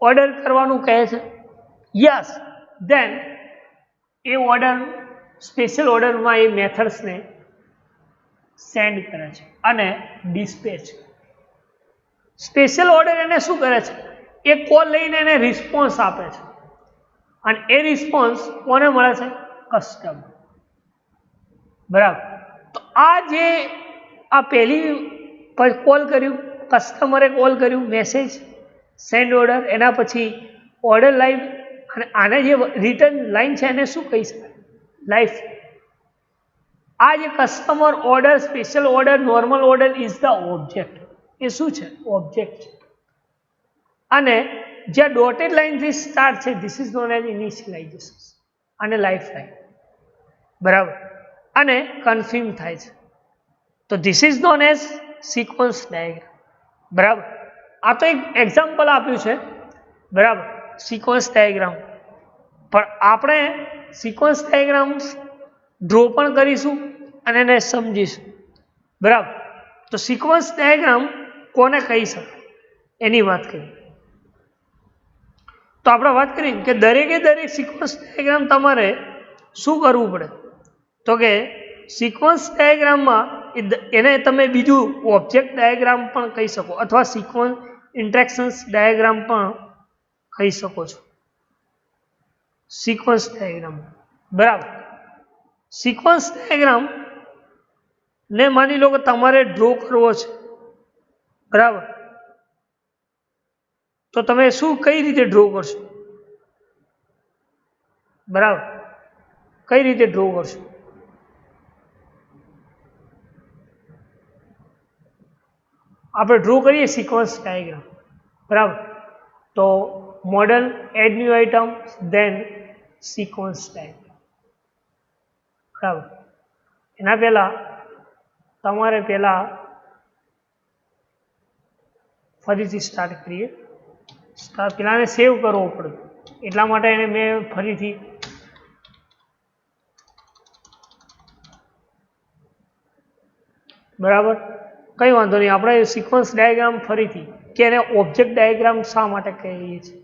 ઓર્ડર કરવાનું કહે છે. યસ, ધેન એ ઓર્ડર સ્પેશિયલ ઓર્ડરમાં એ મેથડ્સને સેન્ડ કરે છે અને ડિસ્પેચ. સ્પેશિયલ ઓર્ડર એને શું કરે છે? એ કોલ લઈને એને રિસ્પોન્સ આપે છે, અને એ રિસ્પોન્સ કોને મળે છે? કસ્ટમર, બરાબર. તો આ જે આ પહેલી કોલ કર્યું, કસ્ટમરે કોલ કર્યું, મેસેજ સેન્ડ ઓર્ડર, એના પછી ઓર્ડર લાઈવ, અને આને જે રિટર્ન લાઈન છે એને શું કહી શકાય? લાઈફ. આ જે customer order, special order, normal order is the object. એ શું છે? ઓબ્જેક્ટ છે. અને જે ડોટેડ લાઈનથી સ્ટાર્ટ છે this is known as initialization અને લાઈફ લાઈન, બરાબર, અને કન્ફર્મ થાય છે. તો this is known as sequence diagram, બરાબર. આ તો એક એક્ઝામ્પલ આપ્યું છે, બરાબર, સિક્વન્સ ડાયાગ્રામ. પણ આપણે સિક્વન્સ ડાયાગ્રામ ડ્રો પણ કરીશું અને એને સમજીશું, બરાબર. તો સિક્વન્સ ડાયાગ્રામ કોને કહી શકાય એની વાત કરીએ. તો આપણે વાત કરીએ કે દરેક સિક્વન્સ ડાયાગ્રામ તમારે શું કરવું પડે? તો કે સિક્વન્સ ડાયાગ્રામમાં એને તમે બીજું ઓબ્જેક્ટ ડાયાગ્રામ પણ કહી શકો, અથવા સિક્વન્સ ઇન્ટરેક્શન્સ ડાયાગ્રામ પણ કહી શકો છો. સિક્વન્સ ડાયાગ્રામ, બરાબર. સિક્વન્સ ડાયાગ્રામ ને માની લો કે તમારે ડ્રો કરવો છે, બરાબર. તો તમે કઈ રીતે ડ્રો કરશો? બરાબર. કઈ રીતે ડ્રો કરશું? આપણે ડ્રો કરીએ સિક્વન્સ ડાયાગ્રામ, બરાબર. તો model, add new item, then sequence diagram, બરાબર. એના પહેલા તમારે ફરીથી સ્ટાર્ટ કરીએ. પેલાને સેવ કરવો પડે, એટલા માટે એને મેં ફરીથી બરાબર. કંઈ વાંધો નહીં, આપણે સિક્વન્સ ડાયાગ્રામ ફરીથી, કે એને ઓબ્જેક્ટ ડાયાગ્રામ શા માટે કહીએ છીએ?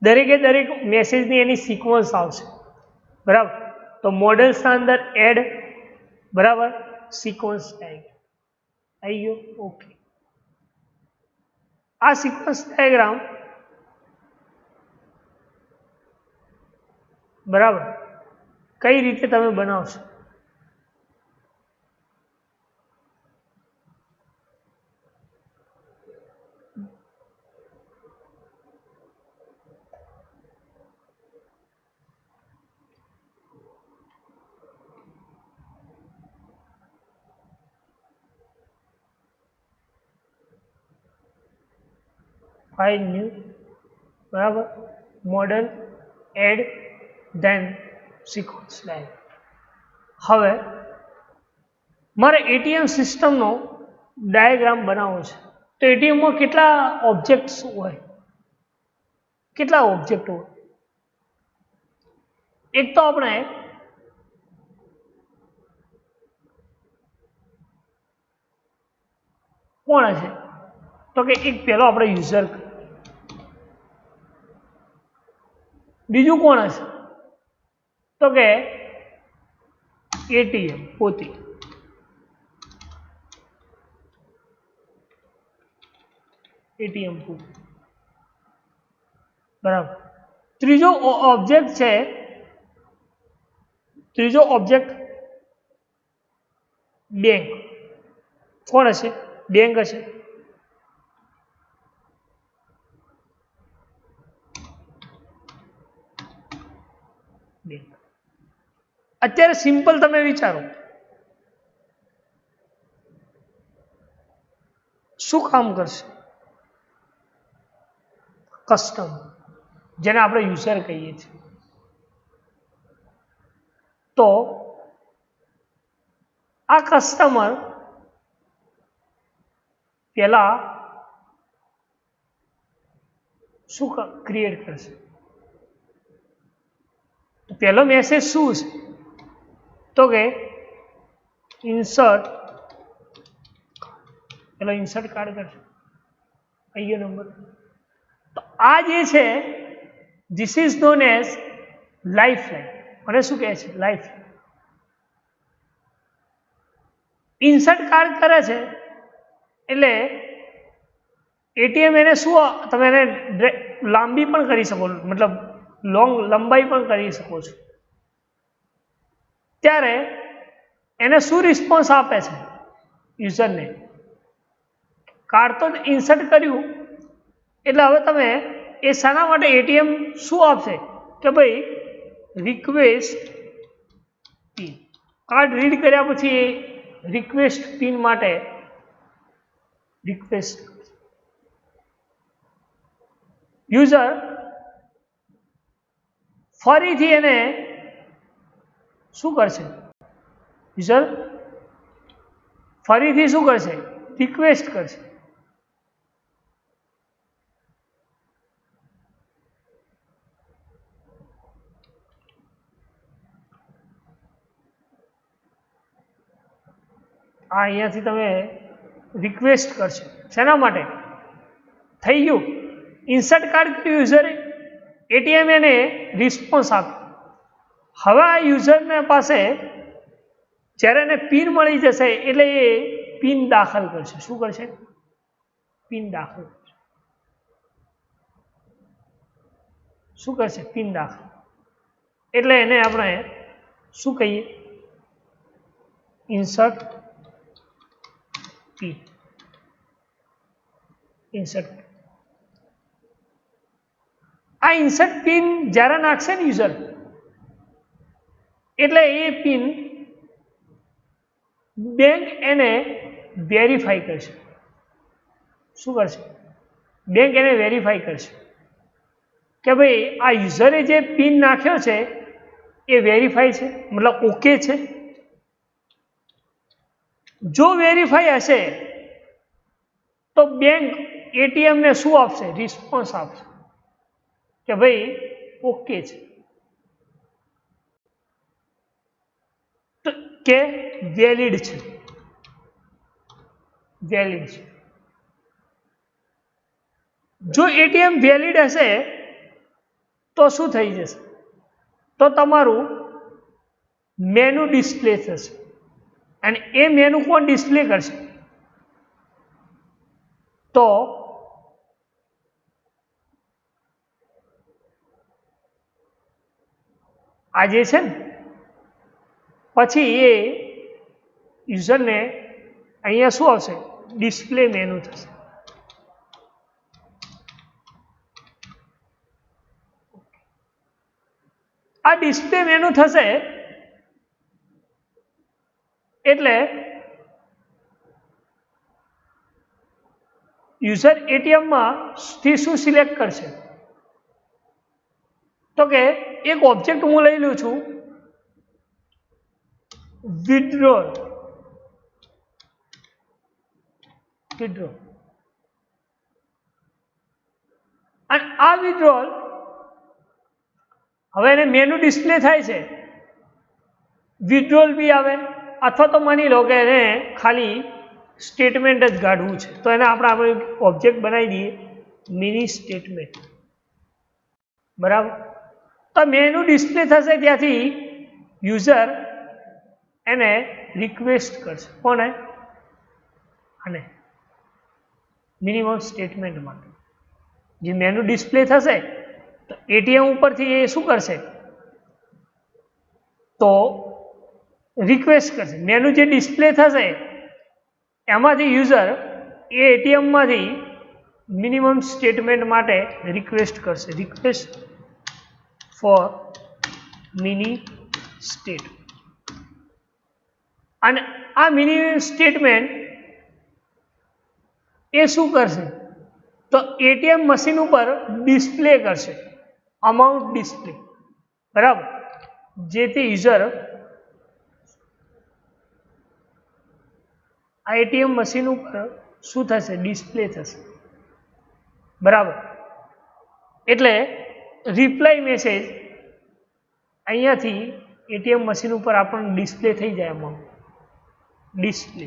દરેકે દરેક મેસેજની એની સિક્વન્સ આવશે, બરાબર. તો મોડેલ્સના અંદર એડ, બરાબર, સિક્વન્સ ડાયાગ્રામ આવી ગયો. ઓકે. આ સિક્વન્સ ડાયાગ્રામ, બરાબર, કઈ રીતે તમે બનાવશો? ફાઇલ ન્યૂ, બરાબર, model, add, then sequence diagram. હવે મારે એટીએમ સિસ્ટમનો ડાયાગ્રામ બનાવવો છે. તો એટીએમમાં કેટલા ઓબ્જેક્ટ્સ હોય? કેટલા ઓબ્જેક્ટ હોય? એક તો આપણે કોણ હશે? તો કે એક પહેલો આપણે યુઝર, બીજું કોણ હશે? તો કે એટીએમ પોતે, એટીએમ પોતે, બરાબર. ત્રીજો ઓબ્જેક્ટ છે, ત્રીજો ઓબ્જેક્ટ બેંક. કોણ હશે? બેંક હશે. અત્યારે સિમ્પલ તમે વિચારો, શું કામ કરશે? કસ્ટમ, જેને આપણે યુઝર કહીએ છીએ. તો આ કસ્ટમર પહેલા શું ક્રિએટ કરશે? તો પહેલો મેસેજ શું છે? તો કે ઇન્સર્ટ, પેલો ઇન્સર્ટ કાર્ડ કરશે, કયો નંબર? તો આ જે છે, this is known as life line. મને શું કહે છે? લાઈફ. ઇન્સર્ટ કાર્ડ કરે છે એટલે એટીએમ એને શું, તમે એને લાંબી પણ કરી શકો, મતલબ લંબાઈ પણ કરી શકો છો. ત્યારે એને શું રિસ્પોન્સ આપે છે યુઝરને? કાર્ડ તો ઇન્સર્ટ કર્યું, એટલે હવે તમે એ શાના માટે એટીએમ શું આપશે? કે ભાઈ રિક્વેસ્ટ પિન. કાર્ડ રીડ કર્યા પછી એ રિક્વેસ્ટ પિન માટે રિક્વેસ્ટ, યુઝર ફરીથી એને શું કરશે? યુઝર ફરીથી શું કરશે? રિક્વેસ્ટ કરશે. આ અહીંયાથી તમે રિક્વેસ્ટ કરશો, શેના માટે? થઈ ગયું, ઇન્સર્ટ કાર્ડ કર્યું યુઝરે, એટીએમ એને રિસ્પોન્સ આપ્યો. હવે આ યુઝરને પાસે જ્યારે એને પિન મળી જશે એટલે એ પિન દાખલ કરશે. શું કરશે? પિન દાખલ કરશે. શું કરશે? પિન દાખલ. એટલે એને આપણે શું કહીએ? Insert pin. ઇન્સર્ટ. આ ઇન્સર્ટ પિન જ્યારે નાખશે ને યુઝર, એટલે એ પિન બેંક એને વેરીફાઈ કરશે. શું કરશે? બેંક એને વેરીફાઈ કરશે કે ભાઈ આ યુઝરે જે પિન નાખ્યો છે એ વેરીફાઈ છે, મતલબ ઓકે છે. જો વેરીફાઈ હશે તો બેંક એટીએમ ને શું આપશે? રિસ્પોન્સ આપશે કે ભાઈ ઓકે છે, તો કે વેલિડ છે, વેલિડ છે. જો એટીએમ વેલિડ હશે તો શું થઈ જશે? તો તમારું મેનુ ડિસ્પ્લે થશે, અને એ મેનુ કોણ ડિસ્પ્લે કરશે? તો આ જે છે ને પછી એ યુઝરને અહીંયા શું આવશે? ડિસ્પ્લે મેનુ થશે. આ ડિસ્પ્લે મેનુ થશે એટલે યુઝર એટીએમમાં થી શું સિલેક્ટ કરશે? તો કે એક ઓબ્જેક્ટ હું લઈ લઉં છું, વિથડ્રોલ. અને આ વિથડ્રોલ હવે એને મેનુ ડિસ્પ્લે થાય છે, વિથડ્રોલ બી આવે, અથવા તો માની લો કે એને ખાલી સ્ટેટમેન્ટ જ કાઢવું છે, તો એને આપણે ઓબ્જેક્ટ બનાવી દઈએ મિની સ્ટેટમેન્ટ. બરાબર? તો મેનુ ડિસ્પ્લે થશે, ત્યાંથી યુઝર એને રિક્વેસ્ટ કરશે. કોને? અને મિનિમમ સ્ટેટમેન્ટ માટે જે મેનુ ડિસ્પ્લે થશે તો એટીએમ ઉપરથી એ શું કરશે? તો રિક્વેસ્ટ કરશે. મેનુ જે ડિસ્પ્લે થશે એમાંથી યુઝર એ એટીએમમાંથી મિનિમમ સ્ટેટમેન્ટ માટે રિક્વેસ્ટ કરશે, રિક્વેસ્ટ ફોર મિની સ્ટેટ. અને આ મિનિમમ સ્ટેટમેન્ટ એ શું કરશે? તો એટીએમ મશીન ઉપર ડિસ્પ્લે કરશે, અમાઉન્ટ ડિસ્પ્લે. બરાબર? જેથી યુઝર આ એટીએમ મશીન ઉપર શું થશે? ડિસ્પ્લે થશે. બરાબર? એટલે રિપ્લાય મેસેજ અહીંયાથી એટીએમ મશીન ઉપર આપણને ડિસ્પ્લે થઈ જાય, અમાઉન્ટ ડિસ્પ્લે.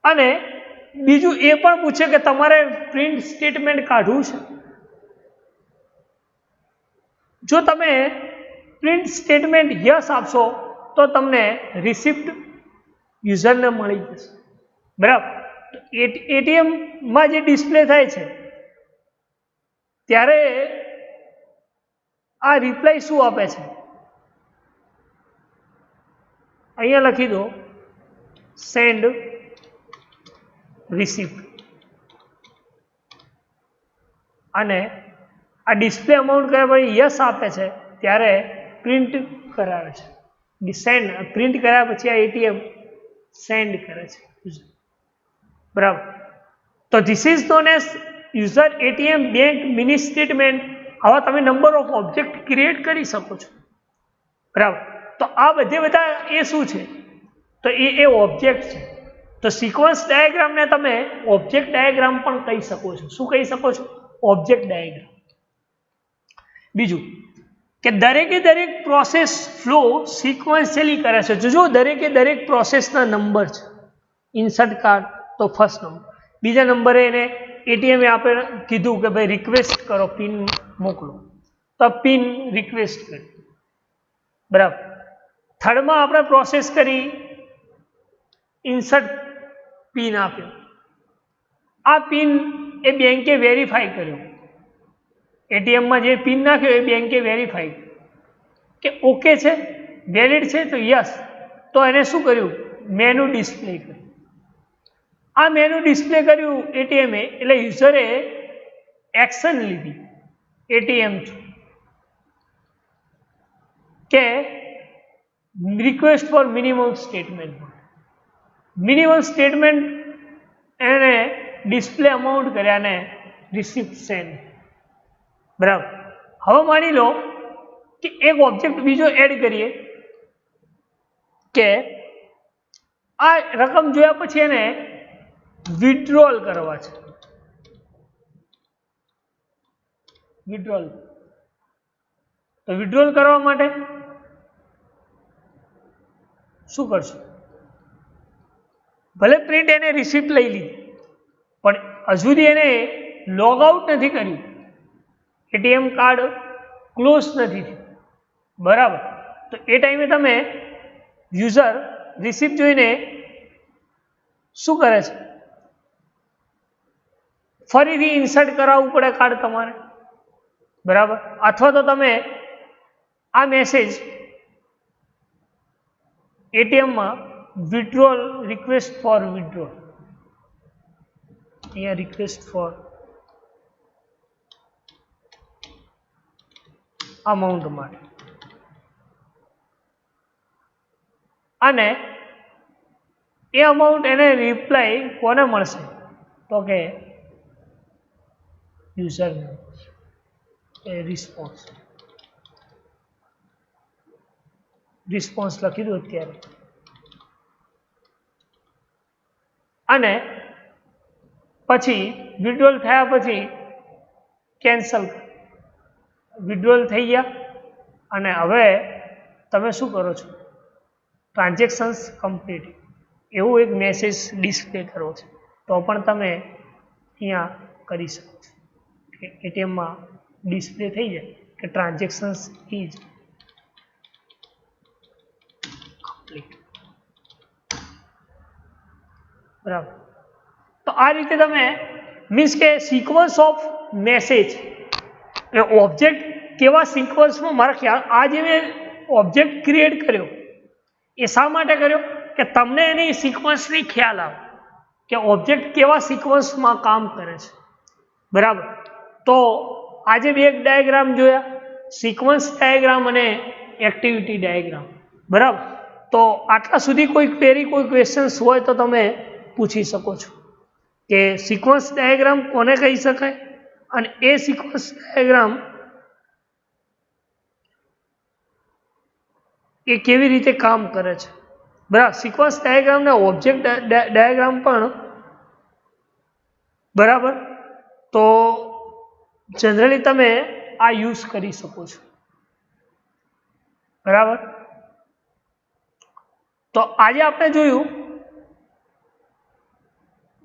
અને બીજું એ પણ પૂછે કે તમારે પ્રિન્ટ સ્ટેટમેન્ટ કાઢવું છે. જો તમે પ્રિન્ટ સ્ટેટમેન્ટ યસ આપશો તો તમને રિસિપ્ટ યુઝરને મળી જશે. બરાબર? એટીએમમાં જે ડિસ્પ્લે થાય છે ત્યારે આ રિપ્લાય શું આપે છે? અહીંયા લખી દો સેન્ડ રિસિપ્ટ. અને આ ડિસ્પ્લે અમાઉન્ટ કર્યા પછી યસ આપે છે ત્યારે પ્રિન્ટ કરાવે છે. સેન્ડ પ્રિન્ટ કર્યા પછી આ એટીએમ સેન્ડ કરે છે. બરાબર? તો this is known as user ATM bank mini statement. હવે તમે નંબર ઓફ ઓબ્જેક્ટ ક્રિએટ કરી શકો છો. બરાબર? તો આ બધા એ શું છે? તો એ ઓબ્જેક્ટ છે. તો સિક્વન્સ ડાયાગ્રામને તમે ઓબ્જેક્ટ ડાયાગ્રામ પણ કહી શકો છો. શું કહી શકો છો? Object diagram. બીજું કે દરેકે દરેક પ્રોસેસ ફ્લો સિક્વન્શિયલી કરે છે. જો દરેકે દરેક પ્રોસેસના નંબર છે. ઇન્સર્ટ કાર્ડ તો ફર્સ્ટ નંબર, બીજા નંબરે એને એટીએમે આપણે કીધું કે ભાઈ રિક્વેસ્ટ કરો, પિન મોકલો, તો પિન રિક્વેસ્ટ કરી. બરાબર? થર્ડમાં આપણે પ્રોસેસ કરી, ઇન્સર્ટ પિન આપ્યો. આ પિન એ બેંકે વેરીફાઈ કર્યો, એટીએમમાં જે પિન નાખ્યો એ બેંકે વેરીફાઈ કે ઓકે છે, વેલિડ છે, તો યસ. તો એને શું કર્યું? મેનુ ડિસ્પ્લે કર્યું. આ મેનુ ડિસ્પ્લે કર્યું એટીએમે એટલે યુઝરે એક્શન લીધી. એટીએમ થ્રુ કે request four minimum statement, minimum statement એને ડિસ્પ્લે અમાઉન્ટ કર્યા ને રિસિપ્ટ સેન્ડ, બરાબર. હવે માની લો કે એક ઓબ્જેક્ટ બીજો એડ કરીએ કે આ રકમ જોયા પછી એને વિથડ્રોલ કરવા છે, વિથડ્રોલ. તો વિથડ્રોલ કરવા માટે શું કરશું? ભલે પ્રિન્ટ એને રિસિપ્ટ લઈ લીધી પણ હજુ સુધી એને લોગ આઉટ નથી કર્યું, એટીએમ કાર્ડ ક્લોઝ નથી થયું, બરાબર. તો એ ટાઈમે તમે યુઝર રિસિપ્ટ જોઈને શું કરે છે? ફરીથી ઇન્સર્ટ કરાવવું પડે કાર્ડ તમારે, બરાબર. અથવા તો તમે આ મેસેજ એટીએમમાં વિથડ્રોલ રિક્વેસ્ટ ફોર વિથડ્રોલ, અહીંયા રિક્વેસ્ટ ફોર અમાઉન્ટ માટે, અને એ અમાઉન્ટ એને રિપ્લાય કોને મળશે? તો કે યુઝરને રિસ્પોન્સ, રિસ્પોન્સ લખી દો અત્યારે. અને પછી વિથડ્રોલ થયા પછી કેન્સલ, વિથડ્રોલ થઈ ગયા અને હવે તમે શું કરો છો? ટ્રાન્ઝેક્શન્સ કમ્પ્લીટ એવું એક મેસેજ ડિસ્પ્લે કરો છો, તો પણ તમે અહીંયા કરી શકો છો કે એટીએમમાં ડિસ્પ્લે થઈ જાય કે ટ્રાન્ઝેક્શન્સ ઇઝ કમ્પ્લીટ, બરાબર. તો આ રીતે તમે મીન્સ કે સિક્વન્સ ઓફ મેસેજ, ઓબ્જેક્ટ કેવા સિક્વન્સમાં, મારા ખ્યાલ આ જે મેં ઓબ્જેક્ટ ક્રિએટ કર્યો એ શા માટે કર્યો કે તમને એની સિક્વન્સની ખ્યાલ આવે કે ઓબ્જેક્ટ કેવા સિક્વન્સમાં કામ કરે છે, બરાબર. તો આજે બે એક ડાયાગ્રામ જોયા, સિક્વન્સ ડાયાગ્રામ અને એક્ટિવિટી ડાયાગ્રામ, બરાબર. તો આટલા સુધી કોઈ ક્વેરી, કોઈ ક્વેશ્ચન્સ હોય તો તમે પૂછી શકો છો કે સિક્વન્સ ડાયાગ્રામ કોને કહી શકાય અને એ સિક્વન્સ ડાયાગ્રામ એ કેવી રીતે કામ કરે છે, બરાબર. સિક્વન્સ ડાયાગ્રામ ને ઓબ્જેક્ટ ડાયાગ્રામ પણ, બરાબર. તો જનરલી તમે આ યુઝ કરી શકો છો, બરાબર. તો આજે આપણે જોયું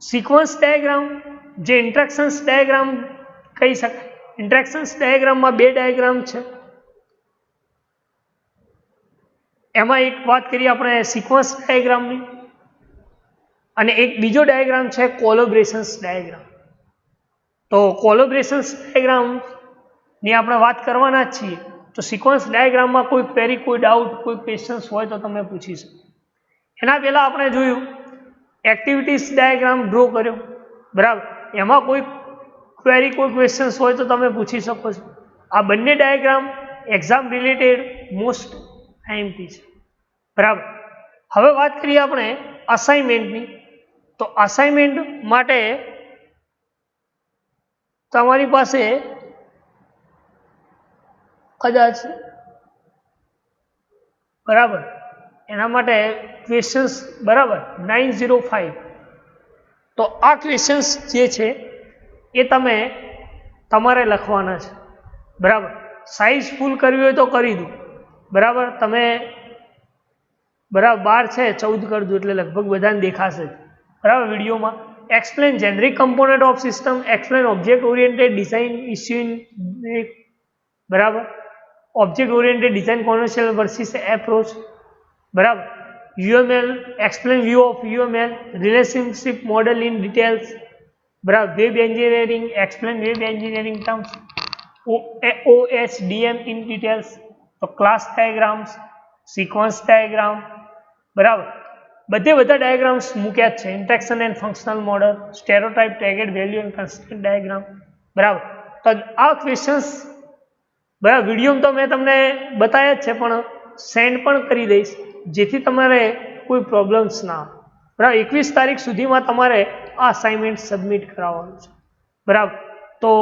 સિક્વન્સ ડાયાગ્રામ, જે ઇન્ટરેક્શન્સ ડાયાગ્રામ કહી શકાય. ઇન્ટરેક્શન્સ ડાયાગ્રામમાં બે ડાયાગ્રામ છે, એમાં એક વાત કરીએ આપણે સિક્વન્સ ડાયાગ્રામની અને એક બીજો ડાયાગ્રામ છે કોલોબરેશન્સ ડાયાગ્રામ. તો કોલોબરેશન્સ ડાયાગ્રામની આપણે વાત કરવાના જ છીએ. તો સિક્વન્સ ડાયાગ્રામમાં કોઈ ક્વેરી, કોઈ ડાઉટ, કોઈ ક્વેશ્ચન્સ હોય તો તમે પૂછી શકો. એના પહેલાં આપણે જોયું એક્ટિવિટીઝ ડાયાગ્રામ ડ્રો કર્યો, બરાબર. એમાં કોઈ ક્વેરી, કોઈ ક્વેશ્ચન્સ હોય તો તમે પૂછી શકો છો. આ બંને diagram exam related most IMP છે, બરાબર. હવે વાત કરીએ આપણે અસાઇનમેન્ટની. તો અસાઇનમેન્ટ માટે તમારી પાસે કદાચ, બરાબર, એના માટે ક્વેશ્ચન્સ, બરાબર 905. તો આ ક્વેશ્ચન્સ જે છે એ તમે તમારે લખવાના છે, બરાબર. સાઇઝ ફૂલ કરવી હોય તો કરી દો, બરાબર. તમે બરાબર 12 છે 14 કરી દો એટલે લગભગ બધાને દેખાશે, બરાબર. વિડીયોમાં explain generic component of system, explain object oriented design issue in, બરાબર. object oriented design conventional versus approach, બરાબર. UML, explain view of UML, relationship model in details, બરાબર. web engineering, explain web engineering terms, OSDM in details. તો class diagrams, sequence diagram, બરાબર. બધે બધા diagrams મૂક્યા છે. Interaction and functional model, stereotype, tagged value and constraint diagram, બરાબર. તો આ ક્વેશ્ચન્સ બરાબર વિડીયો તો મેં તમને બતાવ્યા જ છે, પણ સેન્ડ પણ કરી દઈશ જેથી તમારે કોઈ પ્રોબ્લેમ્સ ના આવે. બરાબર 21 તારીખ સુધીમાં તમારે આ અસાઇનમેન્ટ સબમિટ કરાવવાનું છે. બરાબર તો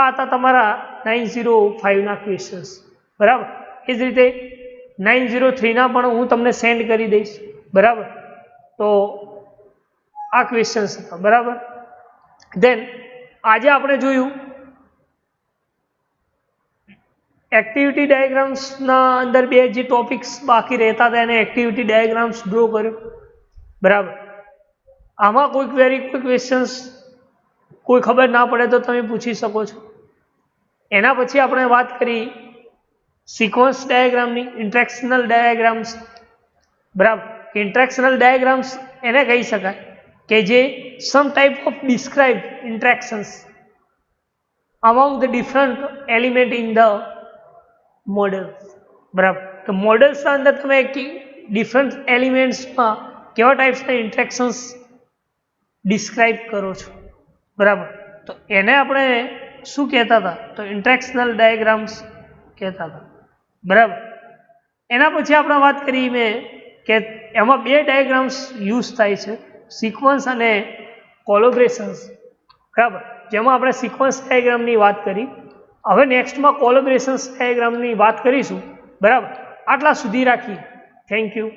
આ હતા તમારા 905 ના ક્વેશ્ચન્સ. બરાબર એ જ રીતે 903 ના પણ હું તમને સેન્ડ કરી દઈશ. બરાબર તો આ ક્વેશ્ચન્સ હતા. બરાબર દેન આજે આપણે જોયું એક્ટિવિટી ડાયાગ્રામ્સના અંદર બે જે ટોપિક્સ બાકી રહેતા હતા એને એક્ટિવિટી ડાયાગ્રામ્સ ડ્રો કર્યો. બરાબર આમાં કોઈ ક્વેરી કોઈ ક્વેશ્ચન્સ કોઈ ખબર ના પડે તો તમે પૂછી શકો છો. એના પછી આપણે વાત કરી સિક્વન્સ ડાયાગ્રામની, ઇન્ટ્રેક્શનલ ડાયાગ્રામ્સ. બરાબર ઇન્ટ્રેક્શનલ ડાયાગ્રામ્સ એને કહી શકાય કે જે some type of describe interactions among the different element in the model. બરાબર તો મોડલ્સના અંદર તમે ડિફરન્ટ એલિમેન્ટ્સમાં કેવા ટાઈપ્સના ઇન્ટ્રેક્શન્સ ડિસ્ક્રાઇબ કરો છો. બરાબર તો એને આપણે શું કહેતા હતા તો ઇન્ટ્રેક્શનલ ડાયાગ્રામ્સ કહેતા હતા. બરાબર એના પછી આપણે વાત કરી મેં કે એમાં બે ડાયાગ્રામ્સ યુઝ થાય છે, સિક્વન્સ અને કોલોબ્રેશન્સ. બરાબર જેમાં આપણે સિક્વન્સ ડાયાગ્રામની વાત કરી. હવે નેક્સ્ટમાં કોલોબ્રેશન્સ ડાયાગ્રામની વાત કરીશું. બરાબર આટલા સુધી રાખીએ. Thank you.